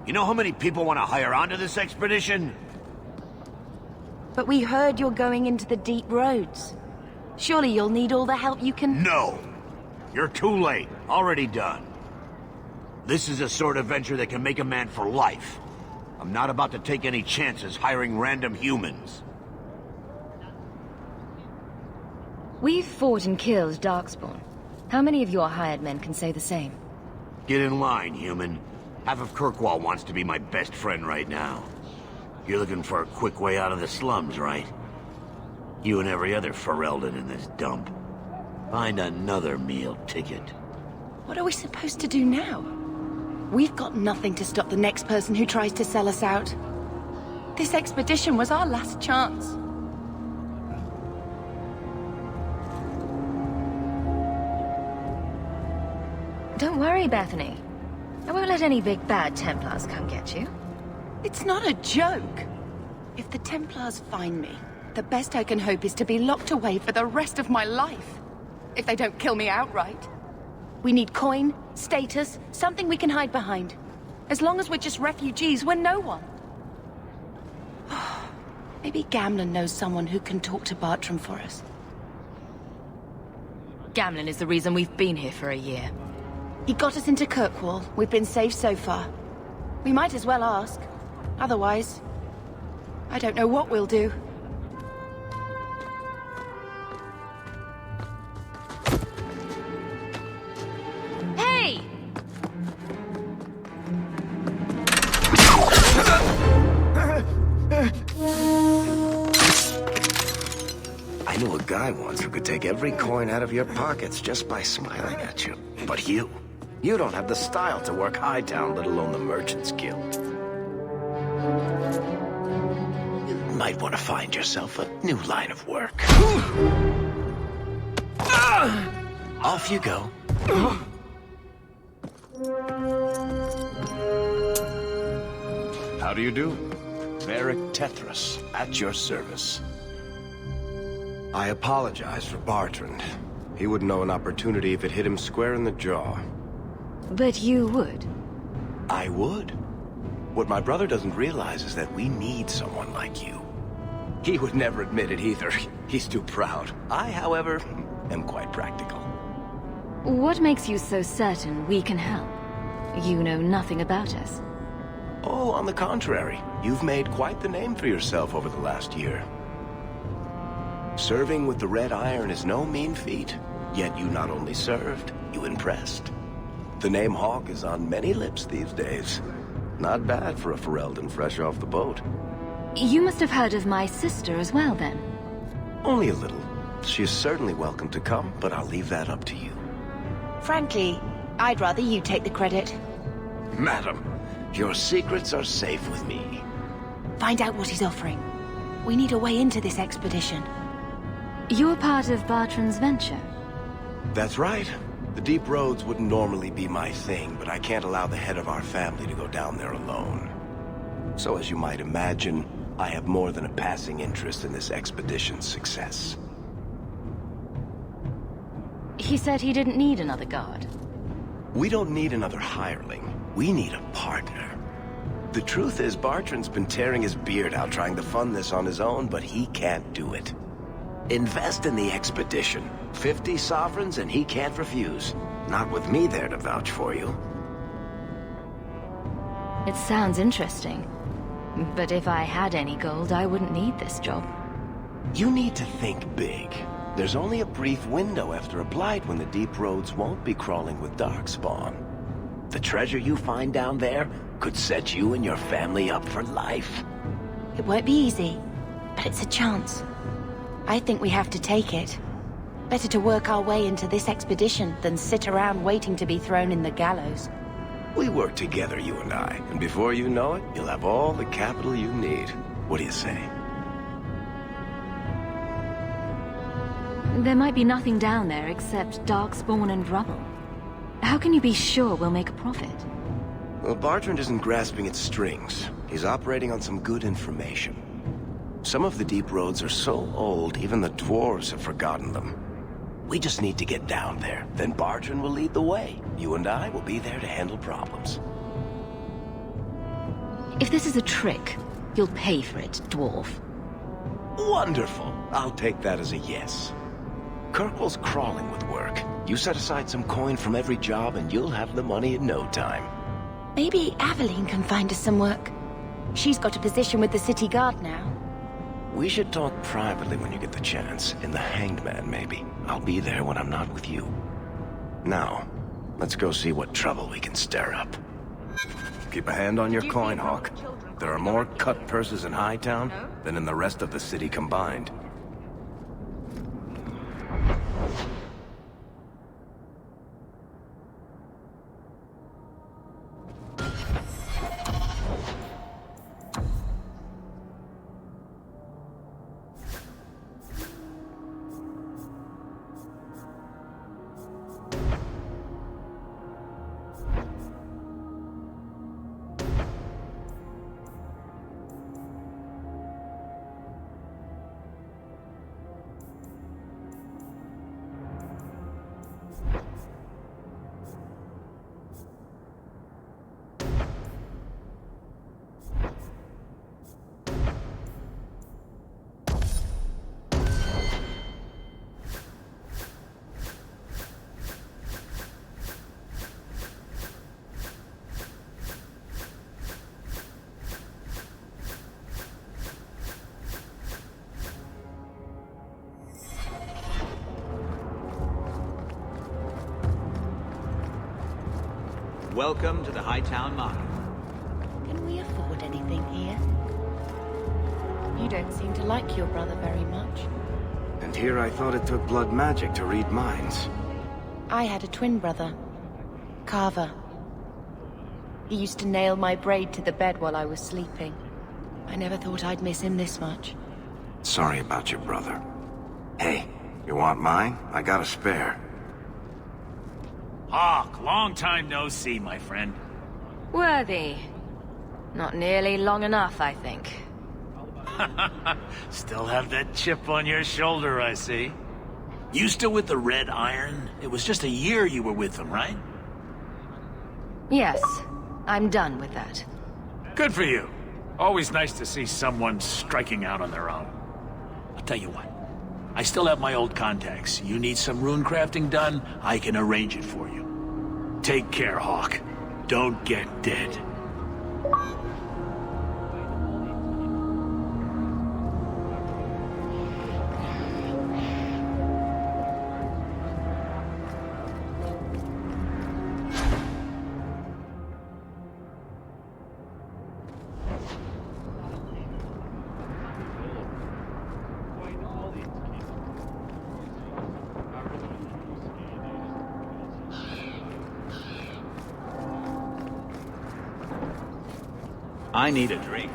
You know how many people want to hire onto this expedition? But we heard you're going into the deep roads. Surely you'll need all the help you can... No! You're too late. Already done. This is a sort of venture that can make a man for life. I'm not about to take any chances hiring random humans. We've fought and killed Darkspawn. How many of your hired men can say the same? Get in line, human. Half of Kirkwall wants to be my best friend right now. You're looking for a quick way out of the slums, right? You and every other Ferelden in this dump. Find another meal ticket. What are we supposed to do now? We've got nothing to stop the next person who tries to sell us out. This expedition was our last chance. Don't worry, Bethany. I won't let any big bad Templars come get you. It's not a joke. If the Templars find me, the best I can hope is to be locked away for the rest of my life. If they don't kill me outright. We need coin, status, something we can hide behind. As long as we're just refugees, we're no one. Maybe Gamlen knows someone who can talk to Bartram for us. Gamlen is the reason we've been here for a year. He got us into Kirkwall. We've been safe so far. We might as well ask. Otherwise, I don't know what we'll do. Hey! I knew a guy once who could take every coin out of your pockets just by smiling at you. But you don't have the style to work Hightown, let alone the Merchants Guild. You might want to find yourself a new line of work. Off you go. How do you do? Varric Tethras, at your service. I apologize for Bartrand. He wouldn't know an opportunity if it hit him square in the jaw. But you would. I would. What my brother doesn't realize is that we need someone like you. He would never admit it either. He's too proud. I, however, am quite practical. What makes you so certain we can help? You know nothing about us. Oh, on the contrary. You've made quite the name for yourself over the last year. Serving with the Red Iron is no mean feat. Yet you not only served, you impressed. The name Hawke is on many lips these days. Not bad for a Ferelden fresh off the boat. You must have heard of my sister as well, then. Only a little. She is certainly welcome to come, but I'll leave that up to you. Frankly, I'd rather you take the credit. Madam, your secrets are safe with me. Find out what he's offering. We need a way into this expedition. You're part of Bartrand's venture? That's right. The deep roads wouldn't normally be my thing, but I can't allow the head of our family to go down there alone. So as you might imagine, I have more than a passing interest in this expedition's success. He said he didn't need another guard. We don't need another hireling. We need a partner. The truth is, Bartrand's been tearing his beard out trying to fund this on his own, but he can't do it. Invest in the expedition. 50 sovereigns and he can't refuse. Not with me there to vouch for you. It sounds interesting. But if I had any gold, I wouldn't need this job. You need to think big. There's only a brief window after a blight when the deep roads won't be crawling with darkspawn. The treasure you find down there could set you and your family up for life. It won't be easy, but it's a chance. I think we have to take it. Better to work our way into this expedition than sit around waiting to be thrown in the gallows. We work together, you and I, and before you know it, you'll have all the capital you need. What do you say? There might be nothing down there except darkspawn and rubble. How can you be sure we'll make a profit? Well, Bartrand isn't grasping at strings. He's operating on some good information. Some of the deep roads are so old, even the dwarves have forgotten them. We just need to get down there. Then Bartrand will lead the way. You and I will be there to handle problems. If this is a trick, you'll pay for it, dwarf. Wonderful. I'll take that as a yes. Kirkwall's crawling with work. You set aside some coin from every job and you'll have the money in no time. Maybe Aveline can find us some work. She's got a position with the city guard now. We should talk privately when you get the chance. In the Hanged Man, maybe. I'll be there when I'm not with you. Now, let's go see what trouble we can stir up. Keep a hand on your coin, Hawk. There are more cut purses in Hightown than in the rest of the city combined. Welcome to the Hightown Market. Can we afford anything here? You don't seem to like your brother very much. And here I thought it took blood magic to read minds. I had a twin brother, Carver. He used to nail my braid to the bed while I was sleeping. I never thought I'd miss him this much. Sorry about your brother. Hey, you want mine? I got a spare. Hawk, long time no see, my friend. Worthy. Not nearly long enough, I think. Still have that chip on your shoulder, I see. You still with the Red Iron? It was just a year you were with them, right? Yes, I'm done with that. Good for you. Always nice to see someone striking out on their own. I'll tell you what. I still have my old contacts. You need some rune crafting done, I can arrange it for you. Take care, Hawk. Don't get dead. I need a drink.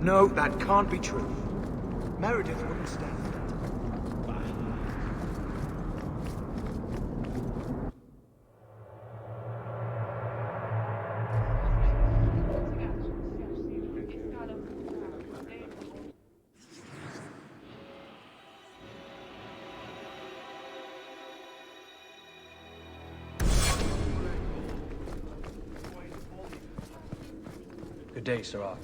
No, that can't be true. Meredith wouldn't stand for it. Good day, Sirrah.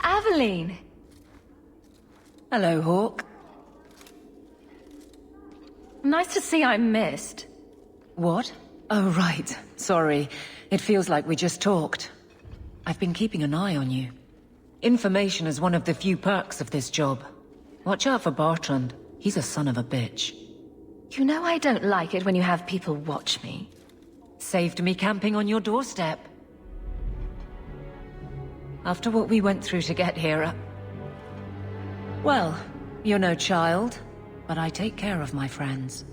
Aveline! Hello, Hawk. Nice to see I'm missed. What? Oh, right. Sorry. It feels like we just talked. I've been keeping an eye on you. Information is one of the few perks of this job. Watch out for Bartrand. He's a son of a bitch. You know I don't like it when you have people watch me. Saved me camping on your doorstep. After what we went through to get here, well, you're no child, but I take care of my friends.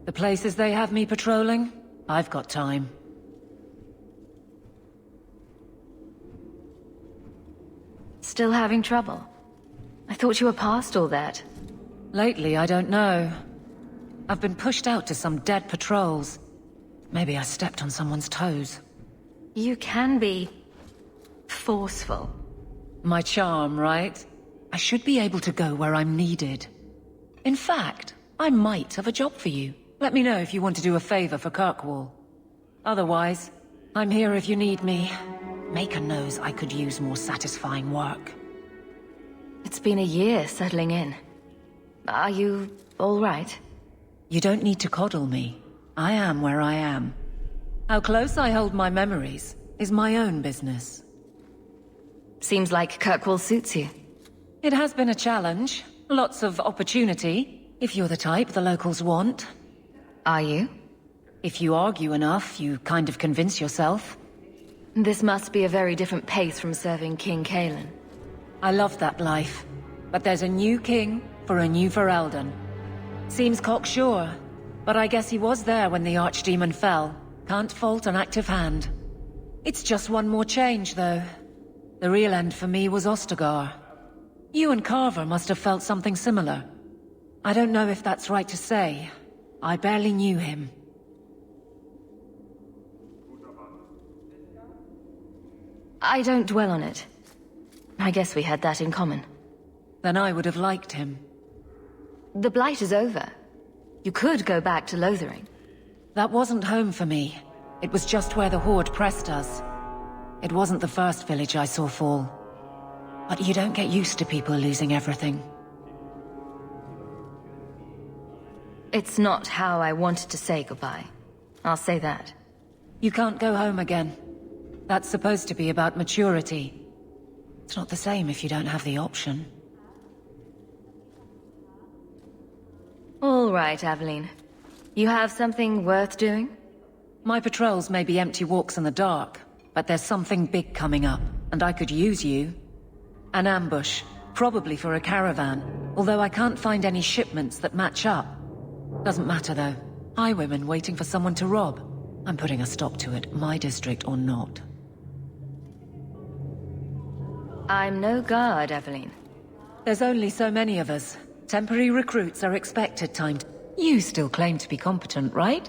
The places they have me patrolling, I've got time. Still having trouble? I thought you were past all that. Lately, I don't know. I've been pushed out to some dead patrols. Maybe I stepped on someone's toes. You can be forceful. My charm, right? I should be able to go where I'm needed. In fact, I might have a job for you. Let me know if you want to do a favor for Kirkwall. Otherwise, I'm here if you need me. Maker knows I could use more satisfying work. It's been a year settling in. Are you all right? You don't need to coddle me. I am where I am. How close I hold my memories is my own business. Seems like Kirkwall suits you. It has been a challenge. Lots of opportunity, if you're the type the locals want. Are you? If you argue enough, you kind of convince yourself. This must be a very different pace from serving King Cailan. I love that life. But there's a new king for a new Ferelden. Seems cocksure, but I guess he was there when the Archdemon fell. Can't fault an active hand. It's just one more change, though. The real end for me was Ostagar. You and Carver must have felt something similar. I don't know if that's right to say. I barely knew him. I don't dwell on it. I guess we had that in common. Then I would have liked him. The Blight is over. You could go back to Lothering. That wasn't home for me. It was just where the Horde pressed us. It wasn't the first village I saw fall. But you don't get used to people losing everything. It's not how I wanted to say goodbye. I'll say that. You can't go home again. That's supposed to be about maturity. It's not the same if you don't have the option. All right, Aveline. You have something worth doing? My patrols may be empty walks in the dark, but there's something big coming up, and I could use you. An ambush, probably for a caravan, although I can't find any shipments that match up. Doesn't matter though. Highwaymen waiting for someone to rob. I'm putting a stop to it, my district or not. I'm no guard, Aveline. There's only so many of us. Temporary recruits are expected timed. You still claim to be competent, right?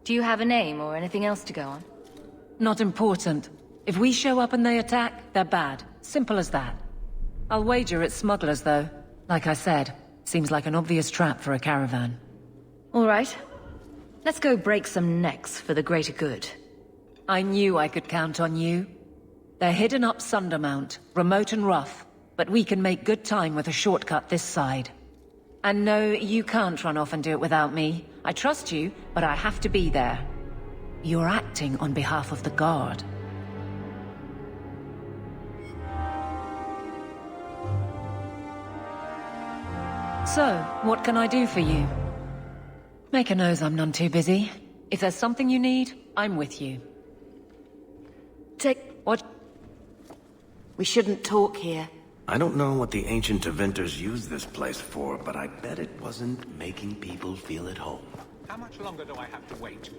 Do you have a name or anything else to go on? Not important. If we show up and they attack, they're bad. Simple as that. I'll wager it's smugglers, though. Like I said, seems like an obvious trap for a caravan. All right. Let's go break some necks for the greater good. I knew I could count on you. They're hidden up Sundermount, remote and rough, but we can make good time with a shortcut this side. And no, you can't run off and do it without me. I trust you, but I have to be there. You're acting on behalf of the Guard. So, what can I do for you? Maker knows I'm none too busy. If there's something you need, I'm with you. What? We shouldn't talk here. I don't know what the ancient Tevinters used this place for, but I bet it wasn't making people feel at home. How much longer do I have to wait?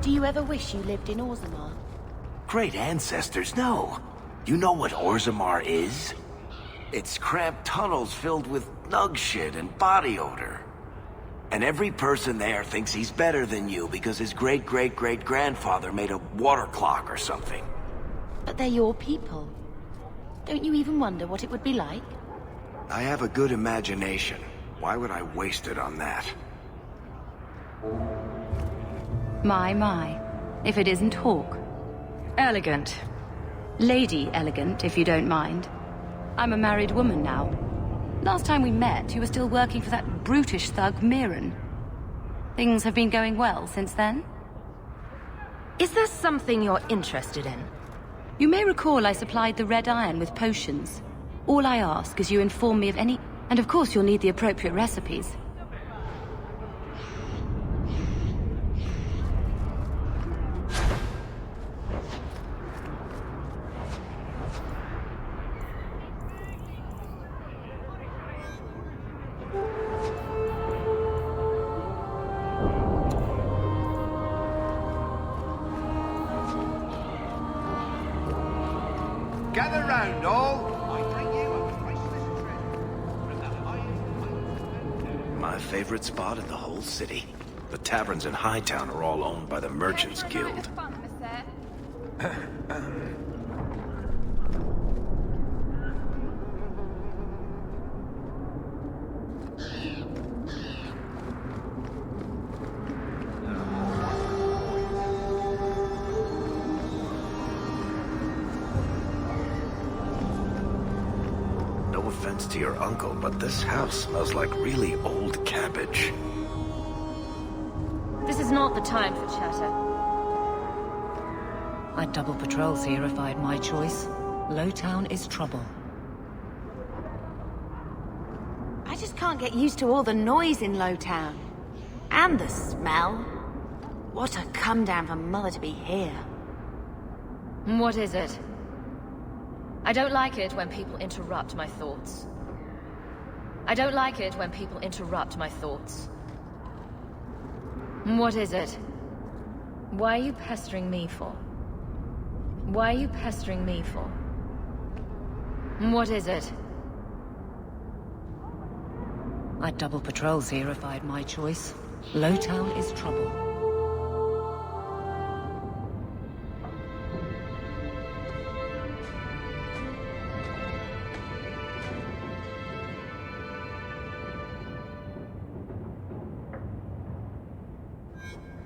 Do you ever wish you lived in Orzammar? Great ancestors, no. You know what Orzammar is? It's cramped tunnels filled with nug shit and body odor. And every person there thinks he's better than you because his great-great-great-grandfather made a water clock or something. But they're your people. Don't you even wonder what it would be like? I have a good imagination. Why would I waste it on that? My. If it isn't Hawke. Elegant. Lady Elegant, if you don't mind. I'm a married woman now. Last time we met, you were still working for that brutish thug, Mirren. Things have been going well since then? Is there something you're interested in? You may recall I supplied the Red Iron with potions. All I ask is you inform me of any... And of course you'll need the appropriate recipes. Gather round, all. My favorite spot in the whole city. The taverns in Hightown are all owned by the Merchants Guild. No offense to your uncle, but this house smells like really old cabbage. This is not the time for chatter. I'd double patrols here if I had my choice. Lowtown is trouble. I just can't get used to all the noise in Lowtown. And the smell. What a come down for Mother to be here. What is it? I don't like it when people interrupt my thoughts. I don't like it when people interrupt my thoughts. What is it? Why are you pestering me for? Why are you pestering me for? What is it? I'd double patrols here if I had my choice. Lowtown is trouble.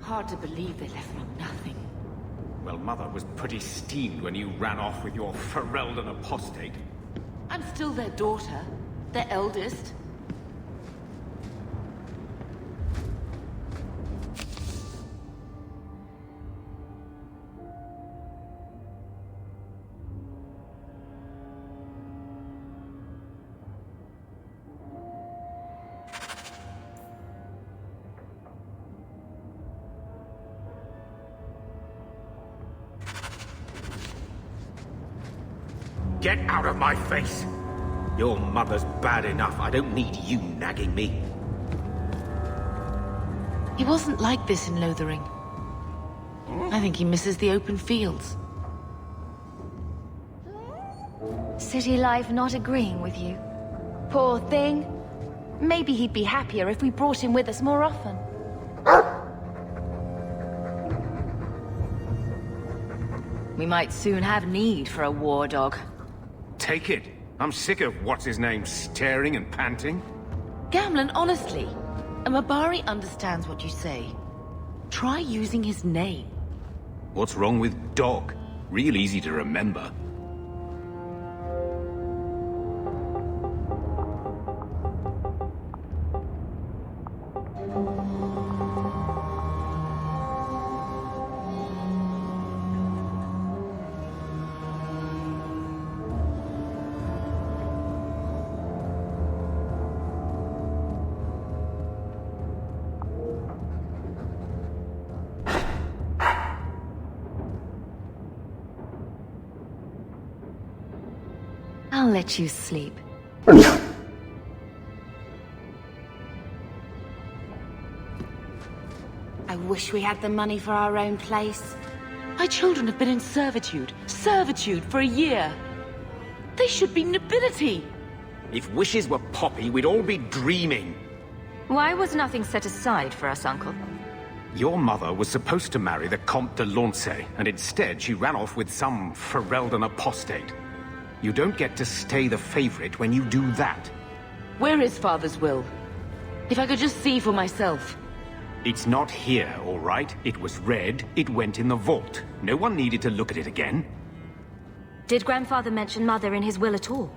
Hard to believe they left me nothing. Well, Mother was pretty steamed when you ran off with your Ferelden apostate. I'm still their daughter, their eldest. Get out of my face! Your mother's bad enough. I don't need you nagging me. He wasn't like this in Lothering. I think he misses the open fields. City life not agreeing with you. Poor thing. Maybe he'd be happier if we brought him with us more often. We might soon have need for a war dog. Take it. I'm sick of what's-his-name staring and panting. Gamlen, honestly, a Mabari understands what you say. Try using his name. What's wrong with dog? Real easy to remember. I'll let you sleep. I wish we had the money for our own place. My children have been in servitude for a year. They should be nobility. If wishes were poppy, we'd all be dreaming. Why was nothing set aside for us, Uncle? Your mother was supposed to marry the Comte de Launcey, and instead she ran off with some Ferelden apostate. You don't get to stay the favorite when you do that. Where is Father's will? If I could just see for myself. It's not here, all right? It was read, it went in the vault. No one needed to look at it again. Did Grandfather mention Mother in his will at all?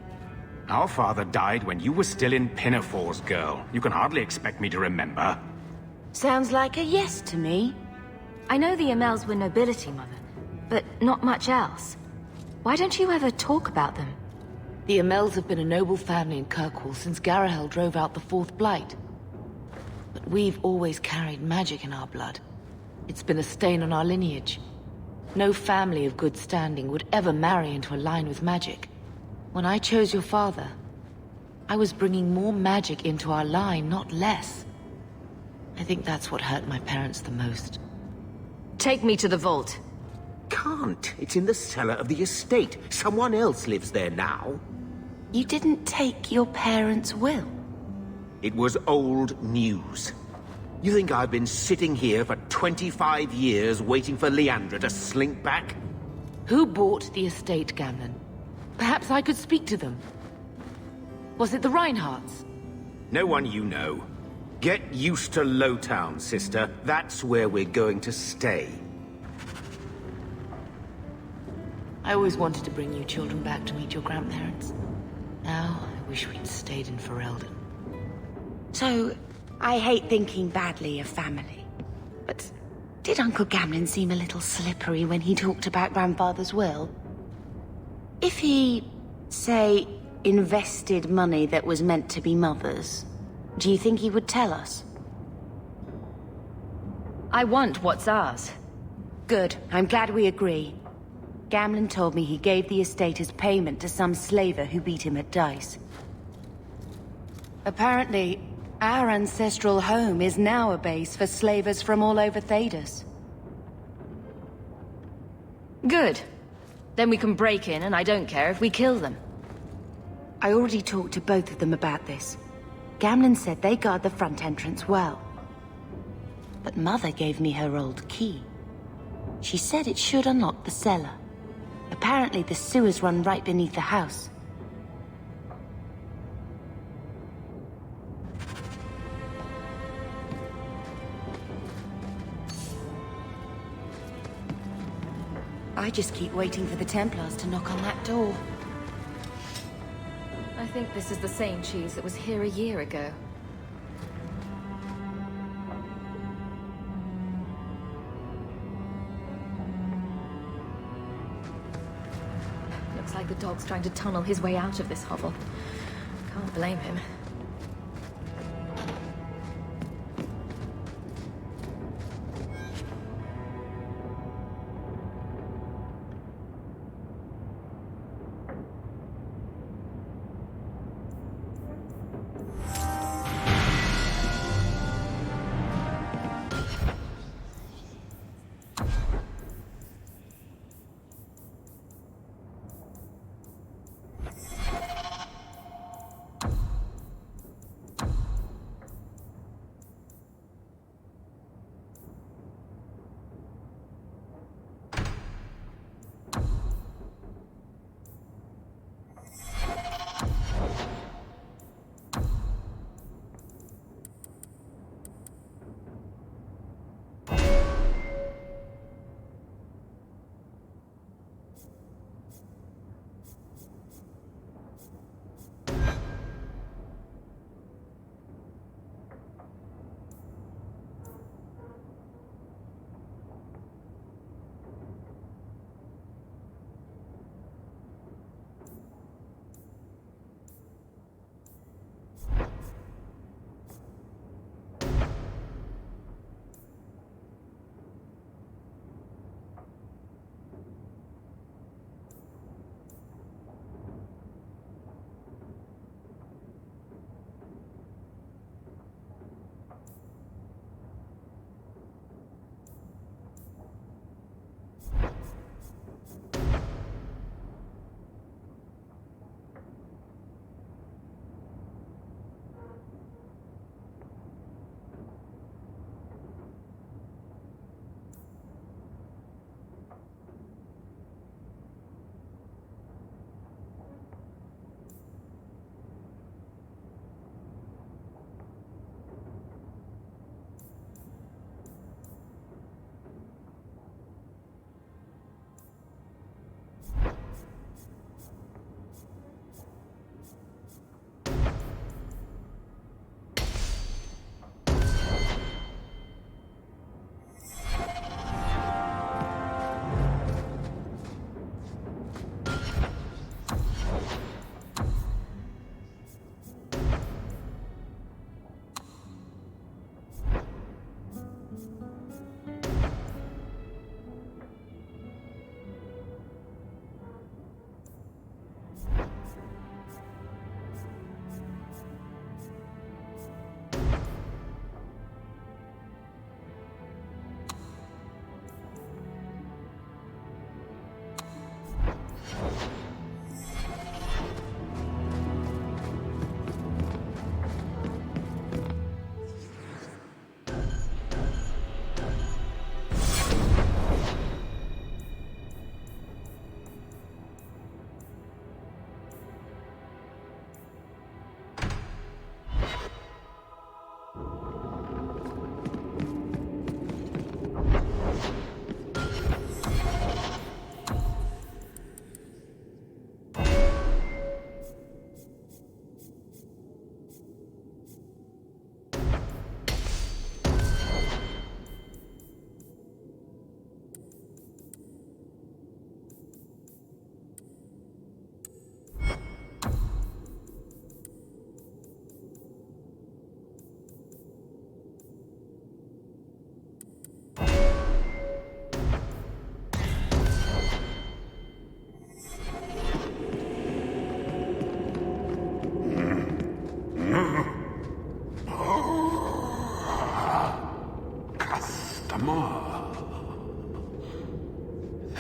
Our father died when you were still in Pinafores, girl. You can hardly expect me to remember. Sounds like a yes to me. I know the Amels were nobility, Mother, but not much else. Why don't you ever talk about them? The Amels have been a noble family in Kirkwall since Garahel drove out the Fourth Blight. But we've always carried magic in our blood. It's been a stain on our lineage. No family of good standing would ever marry into a line with magic. When I chose your father, I was bringing more magic into our line, not less. I think that's what hurt my parents the most. Take me to the vault. Can't. It's in the cellar of the estate. Someone else lives there now. You didn't take your parents' will. It was old news. You think I've been sitting here for 25 years waiting for Leandra to slink back? Who bought the estate, Gamlen? Perhaps I could speak to them. Was it the Reinhardts? No one you know. Get used to Lowtown, sister. That's where we're going to stay. I always wanted to bring you children back to meet your grandparents. Now, I wish we'd stayed in Ferelden. So, I hate thinking badly of family. But did Uncle Gamlen seem a little slippery when he talked about Grandfather's will? If he, say, invested money that was meant to be Mother's, do you think he would tell us? I want what's ours. Good. I'm glad we agree. Gamlen told me he gave the estate as payment to some slaver who beat him at dice. Apparently, our ancestral home is now a base for slavers from all over Thedas. Good. Then we can break in, and I don't care if we kill them. I already talked to both of them about this. Gamlen said they guard the front entrance well. But Mother gave me her old key. She said it should unlock the cellar. Apparently the sewers run right beneath the house. I just keep waiting for the Templars to knock on that door. I think this is the same cheese that was here a year ago. Looks like the dog's trying to tunnel his way out of this hovel. Can't blame him.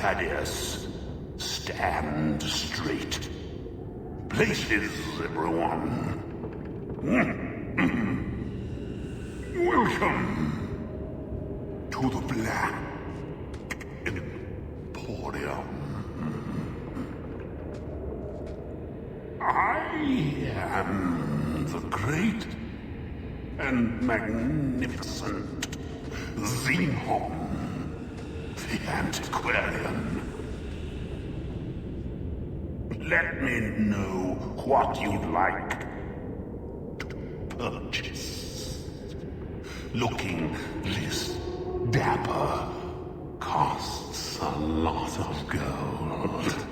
Thaddeus, stand straight. Places, everyone. Welcome to the Black Emporium. I am the great and magnificent Xenhorn, the Antiquarian. Let me know what you'd like to purchase. Looking this dapper costs a lot of gold.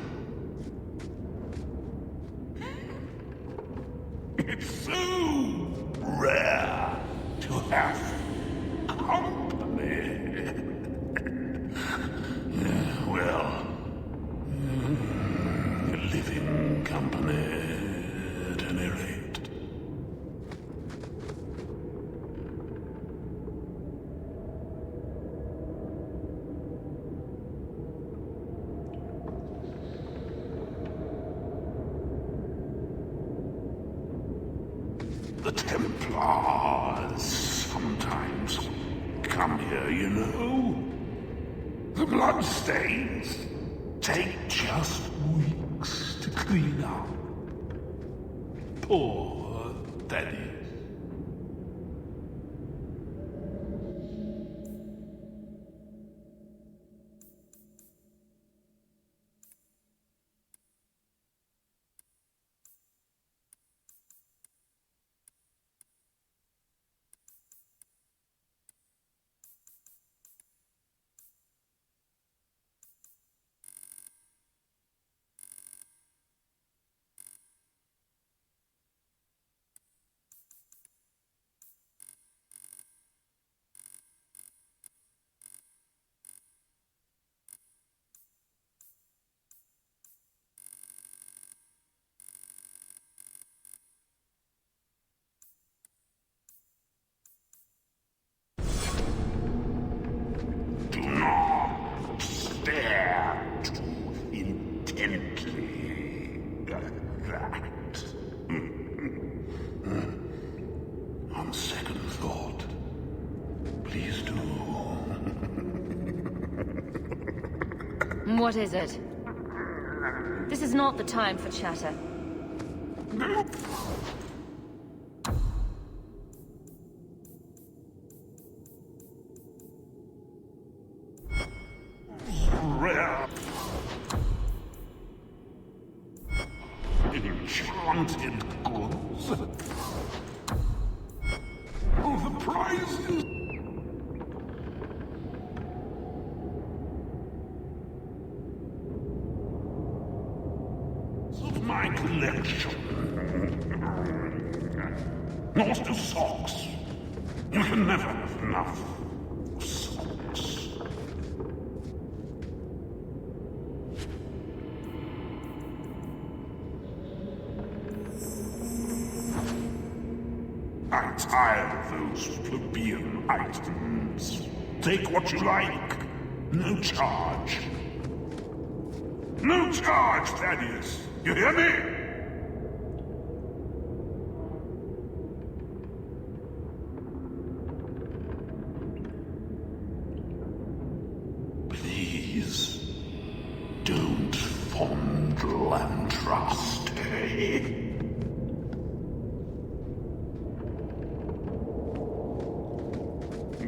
It's so rare to have company. Well, living company at any rate. The Templars sometimes come here, you know. The bloodstains take just weeks to clean up. Poor Thaddeus. Do not stare too intently at that. On second thought, please do. What is it? This is not the time for chatter. Rare. Enchanted goods. Oh, the prizes. Of my collection. Not to socks. You can never have enough socks. I'm tired of those plebeian items. Take what you like. No charge. No charge, Thaddeus. You hear me? Please, don't fondle and trust, eh?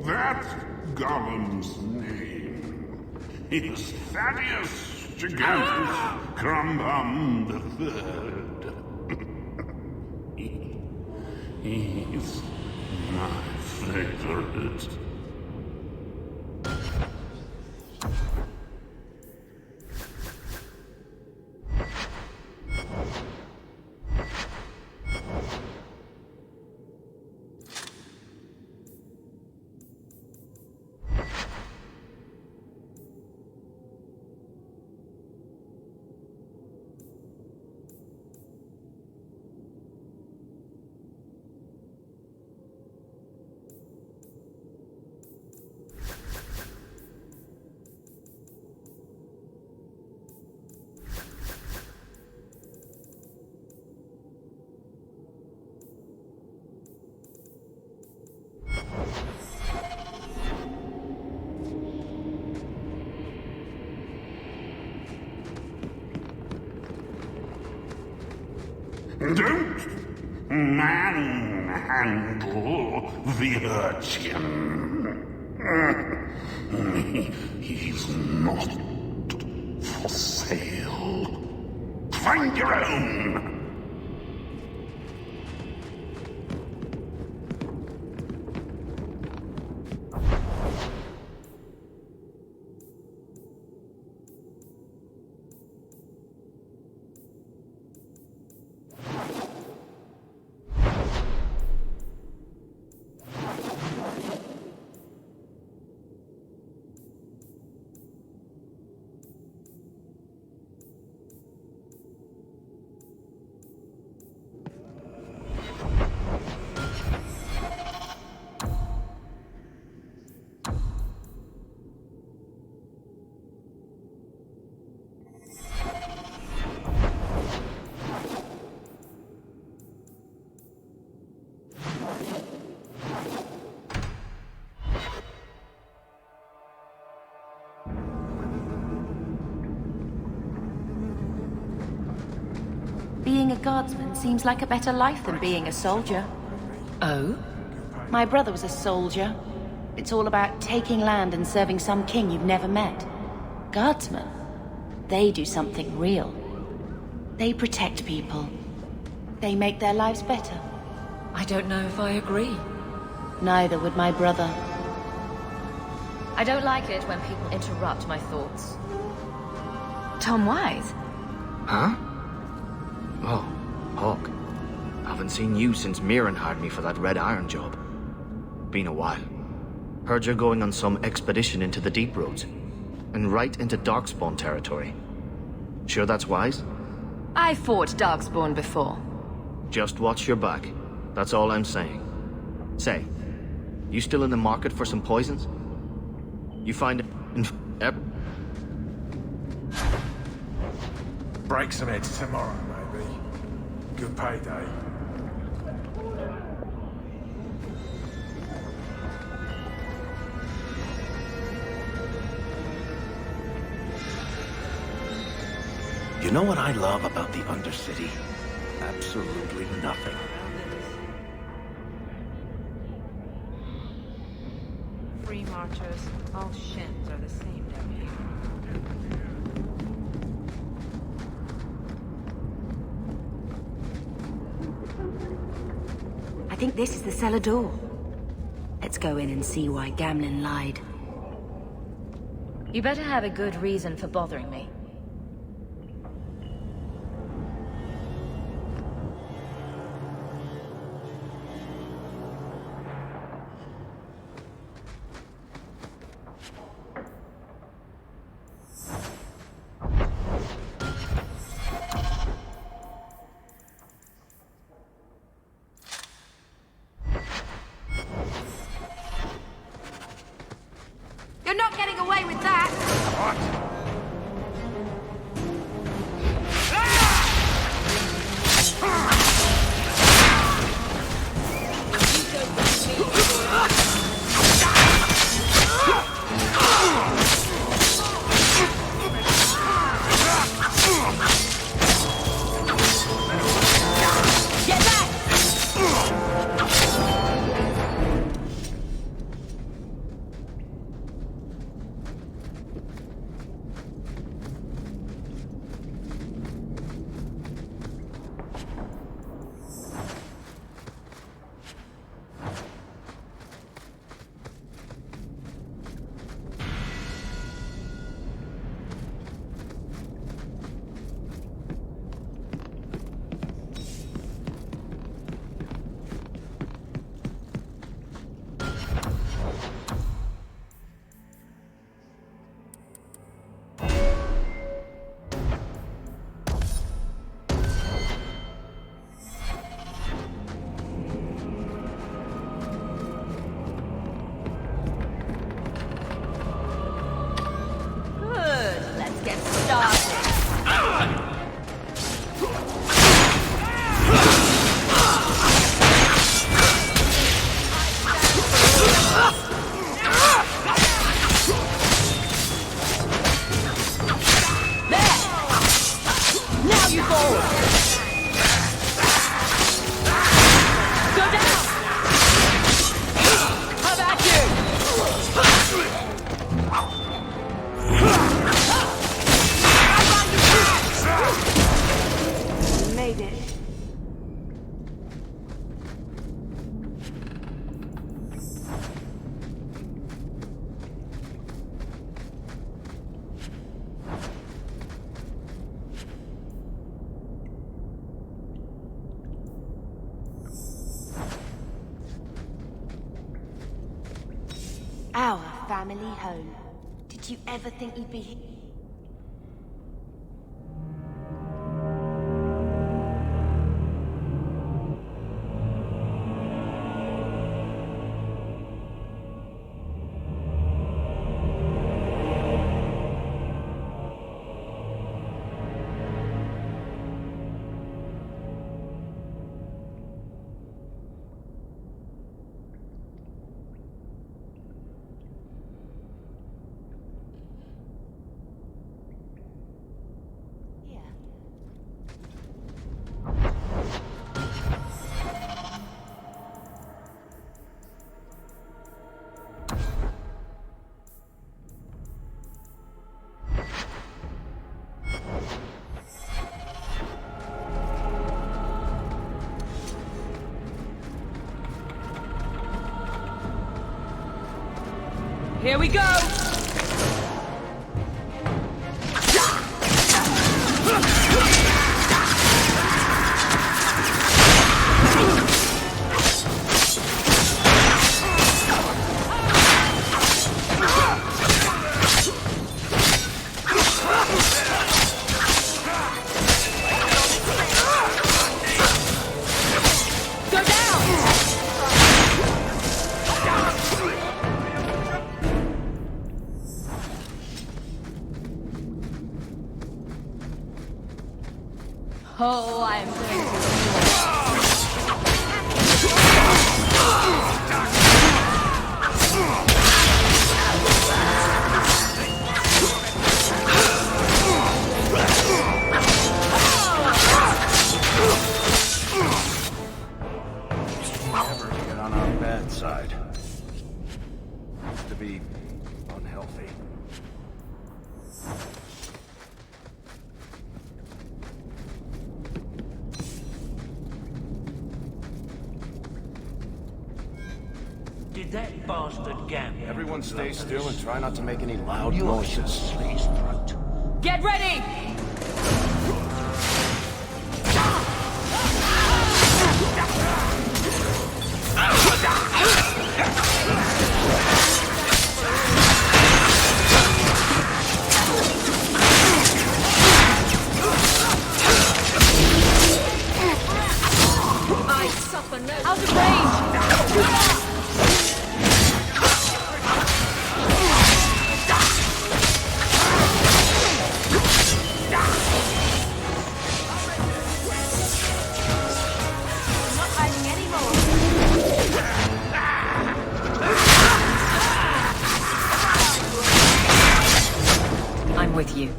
That Gollum's name is Thaddeus Gigantus Crumbum III. He's my favorite. Don't manhandle the urchin. He's not for sale. Find your own. Being a guardsman seems like a better life than being a soldier. Oh? My brother was a soldier. It's all about taking land and serving some king you've never met. Guardsmen, they do something real. They protect people. They make their lives better. I don't know if I agree. Neither would my brother. I don't like it when people interrupt my thoughts. Tom Wise? Huh? Oh, Hawk. Haven't seen you since Mirren hired me for that Red Iron job. Been a while. Heard you're going on some expedition into the Deep Roads. And right into Darkspawn territory. Sure that's wise? I fought Darkspawn before. Just watch your back. That's all I'm saying. Say, you still in the market for some poisons? You find Break some heads tomorrow, maybe. Good payday. You know what I love about the Undercity? Absolutely nothing. Free marchers, all shins are the same down here. I think this is the cellar door. Let's go in and see why Gamlen lied. You better have a good reason for bothering me. You're not getting away with that! Get back! Our family home. Did you ever think you'd be here? Here we go! Oh, I am going Never get on our bad side. Used to be unhealthy. Did that bastard Gambit? Everyone stay still and try not to make any loud noises. Get ready! I suffer no out of range. I'm with you.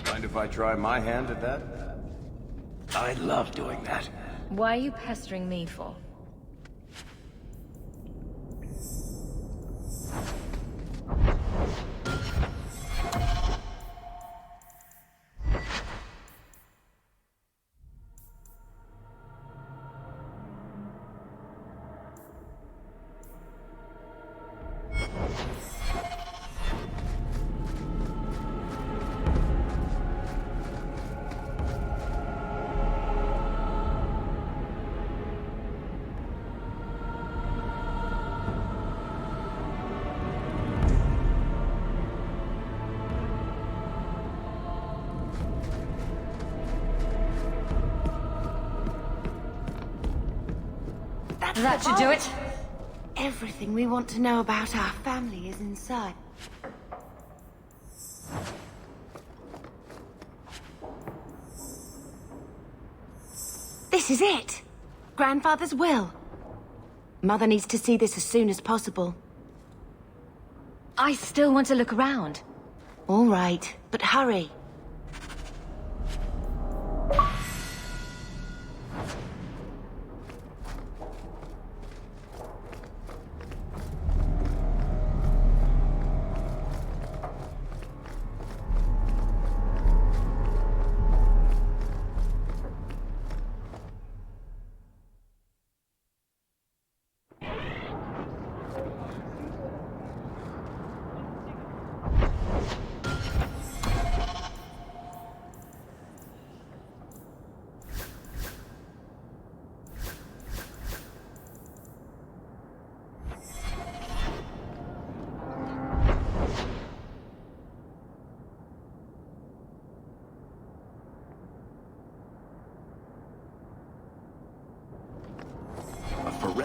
Mind if I try my hand at that? I love doing that. Why are you pestering me for? That should do it. Everything we want to know about our family is inside. This is it. Grandfather's will. Mother needs to see this as soon as possible. I still want to look around. All right, but hurry.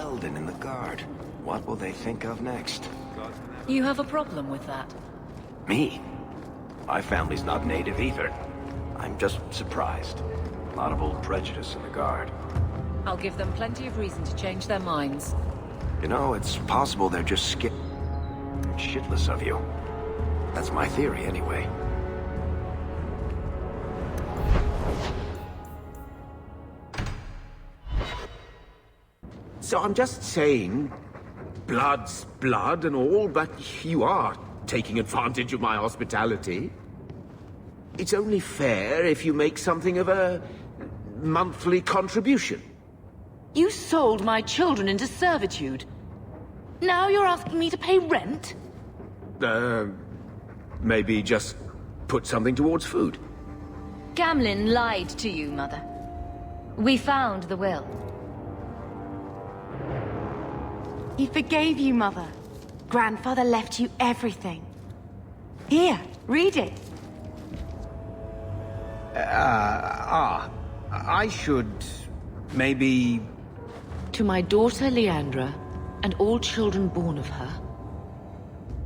Ferelden in the Guard. What will they think of next? You have a problem with that? Me? My family's not native either. I'm just surprised. A lot of old prejudice in the Guard. I'll give them plenty of reason to change their minds. You know, it's possible they're just shitless of you. That's my theory, anyway. So I'm just saying, blood's blood and all, but you are taking advantage of my hospitality. It's only fair if you make something of a monthly contribution. You sold my children into servitude. Now you're asking me to pay rent? Maybe just put something towards food. Gamlin lied to you, Mother. We found the will. He forgave you, Mother. Grandfather left you everything. Here, read it. I should... maybe... To my daughter Leandra, and all children born of her,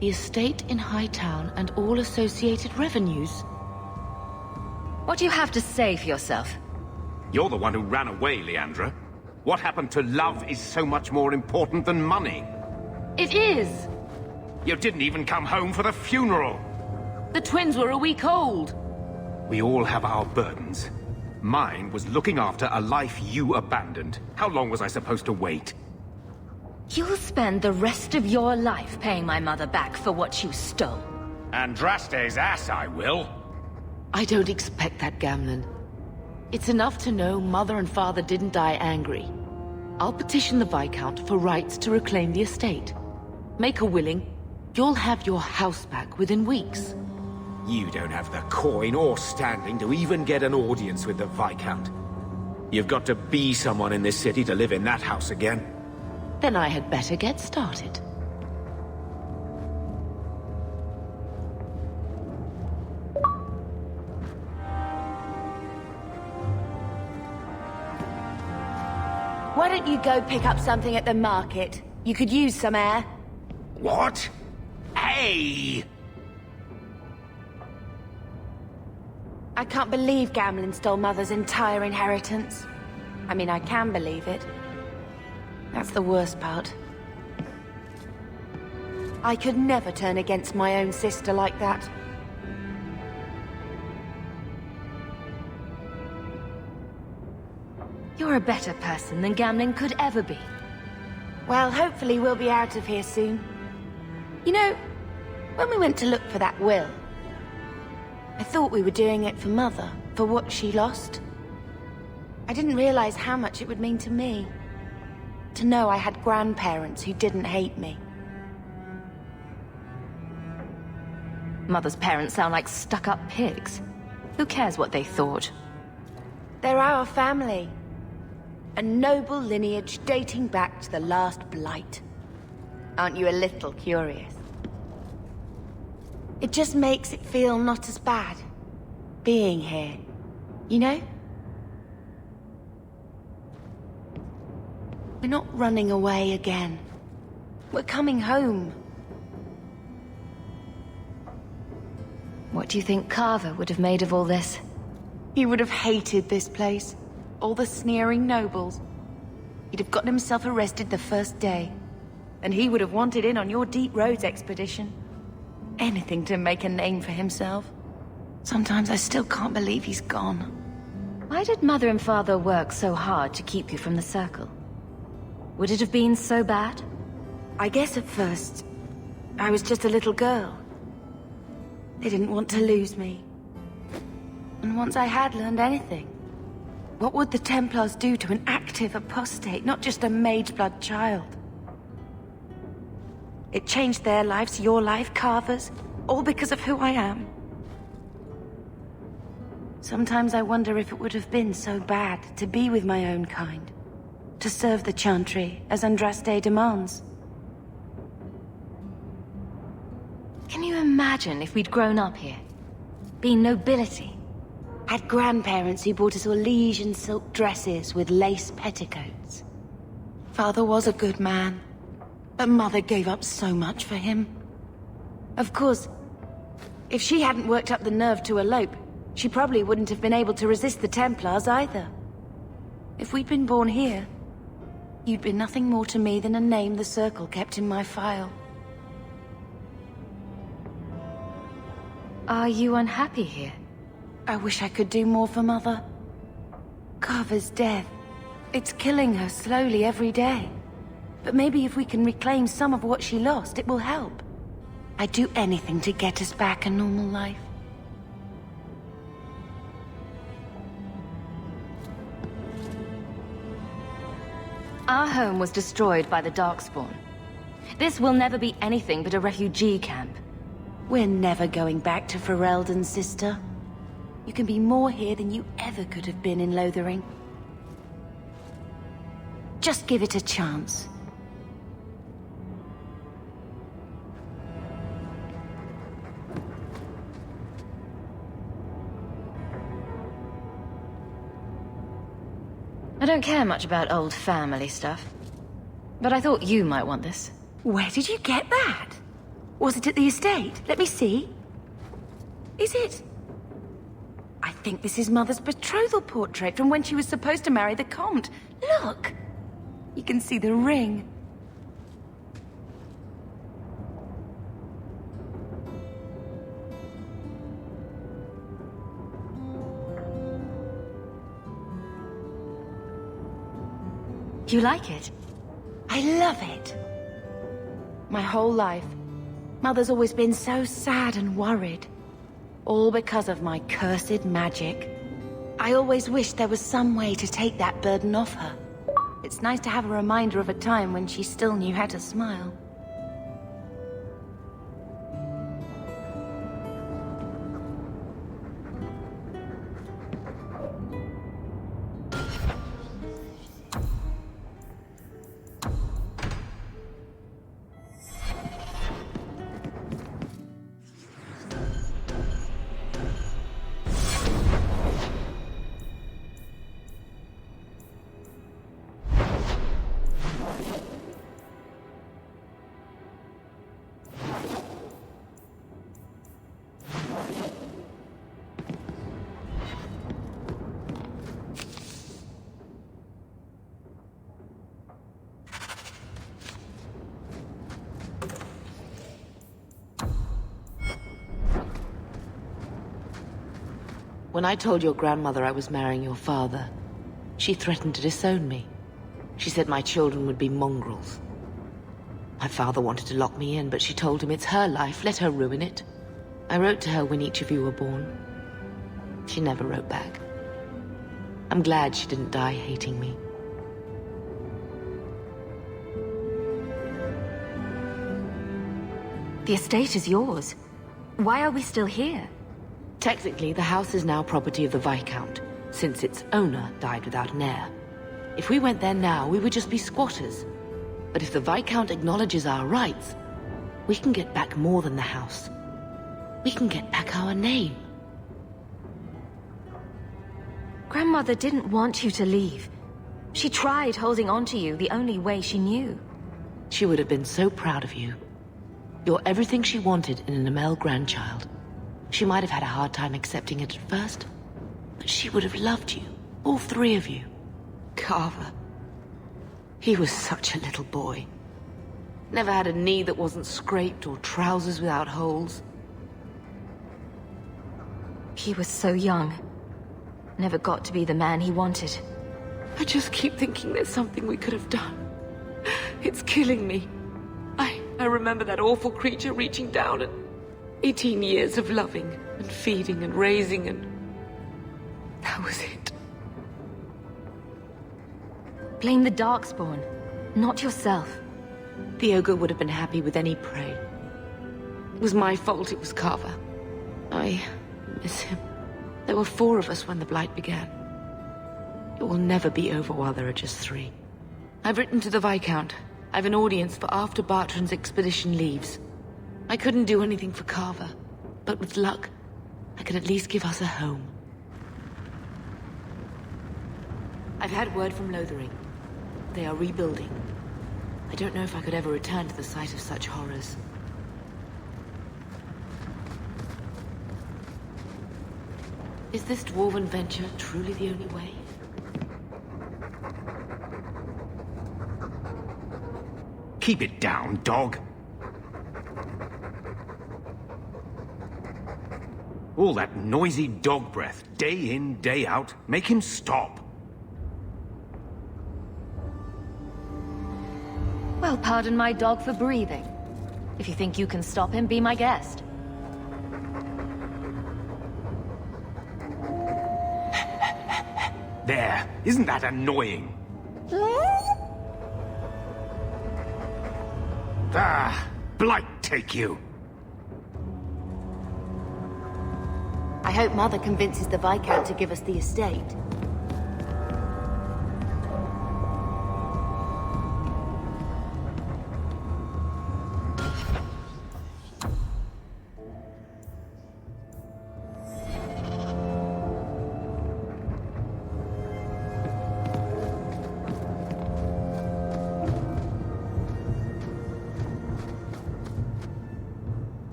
the estate in Hightown and all associated revenues. What do you have to say for yourself? You're the one who ran away, Leandra. What happened to love is so much more important than money. It is! You didn't even come home for the funeral. The twins were a week old. We all have our burdens. Mine was looking after a life you abandoned. How long was I supposed to wait? You'll spend the rest of your life paying my mother back for what you stole. Andraste's ass, I will. I don't expect that, Gamlin. It's enough to know Mother and Father didn't die angry. I'll petition the Viscount for rights to reclaim the estate. Make her willing, you'll have your house back within weeks. You don't have the coin or standing to even get an audience with the Viscount. You've got to be someone in this city to live in that house again. Then I had better get started. Why don't you go pick up something at the market? You could use some air. What? Hey! I can't believe Gamlin stole Mother's entire inheritance. I mean, I can believe it. That's the worst part. I could never turn against my own sister like that. You're a better person than Gamlin could ever be. Well, hopefully we'll be out of here soon. You know, when we went to look for that will, I thought we were doing it for Mother, for what she lost. I didn't realize how much it would mean to me. To know I had grandparents who didn't hate me. Mother's parents sound like stuck-up pigs. Who cares what they thought? They're our family. A noble lineage dating back to the last Blight. Aren't you a little curious? It just makes it feel not as bad, being here, you know? We're not running away again. We're coming home. What do you think Carver would have made of all this? He would have hated this place. All the sneering nobles. He'd have gotten himself arrested the first day. And he would have wanted in on your Deep Roads expedition. Anything to make a name for himself. Sometimes I still can't believe he's gone. Why did Mother and Father work so hard to keep you from the Circle? Would it have been so bad? I guess at first, I was just a little girl. They didn't want to lose me. And once I had learned anything, what would the Templars do to an active apostate, not just a Mageblood child? It changed their lives, your life, Carver's, all because of who I am. Sometimes I wonder if it would have been so bad to be with my own kind, to serve the Chantry as Andraste demands. Can you imagine if we'd grown up here? Been nobility? Had grandparents who bought us all liege and silk dresses with lace petticoats. Father was a good man, but Mother gave up so much for him. Of course, if she hadn't worked up the nerve to elope, she probably wouldn't have been able to resist the Templars either. If we'd been born here, you'd be nothing more to me than a name the Circle kept in my file. Are you unhappy here? I wish I could do more for Mother. Carver's death. It's killing her slowly every day. But maybe if we can reclaim some of what she lost, it will help. I'd do anything to get us back a normal life. Our home was destroyed by the Darkspawn. This will never be anything but a refugee camp. We're never going back to Ferelden, sister. You can be more here than you ever could have been in Lothering. Just give it a chance. I don't care much about old family stuff. But I thought you might want this. Where did you get that? Was it at the estate? Let me see. Is it? I think this is Mother's betrothal portrait from when she was supposed to marry the Comte. Look! You can see the ring. You like it? I love it. My whole life, Mother's always been so sad and worried. All because of my cursed magic. I always wished there was some way to take that burden off her. It's nice to have a reminder of a time when she still knew how to smile. When I told your grandmother I was marrying your father, she threatened to disown me. She said my children would be mongrels. My father wanted to lock me in, but she told him it's her life, let her ruin it. I wrote to her when each of you were born. She never wrote back. I'm glad she didn't die hating me. The estate is yours. Why are we still here? Technically, the house is now property of the Viscount, since its owner died without an heir. If we went there now, we would just be squatters. But if the Viscount acknowledges our rights, we can get back more than the house. We can get back our name. Grandmother didn't want you to leave. She tried holding on to you the only way she knew. She would have been so proud of you. You're everything she wanted in an Amel grandchild. She might have had a hard time accepting it at first, but she would have loved you, all three of you. Carver. He was such a little boy. Never had a knee that wasn't scraped or trousers without holes. He was so young. Never got to be the man he wanted. I just keep thinking there's something we could have done. It's killing me. I remember that awful creature reaching down and 18 years of loving and feeding and raising, and that was it. Blame the Darkspawn, not yourself. The ogre would have been happy with any prey. It was my fault it was Carver. I miss him. There were 4 of us when the Blight began. It will never be over while there are just 3. I've written to the Viscount. I've an audience for after Bartrand's expedition leaves. I couldn't do anything for Carver, but with luck, I can at least give us a home. I've had word from Lothering. They are rebuilding. I don't know if I could ever return to the sight of such horrors. Is this dwarven venture truly the only way? Keep it down, dog. All that noisy dog breath, day in, day out. Make him stop. Well, pardon my dog for breathing. If you think you can stop him, be my guest. There. Isn't that annoying? Ah, blight take you. I hope Mother convinces the Viscount to give us the estate.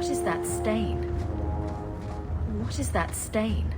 What is that stain? What is that stain?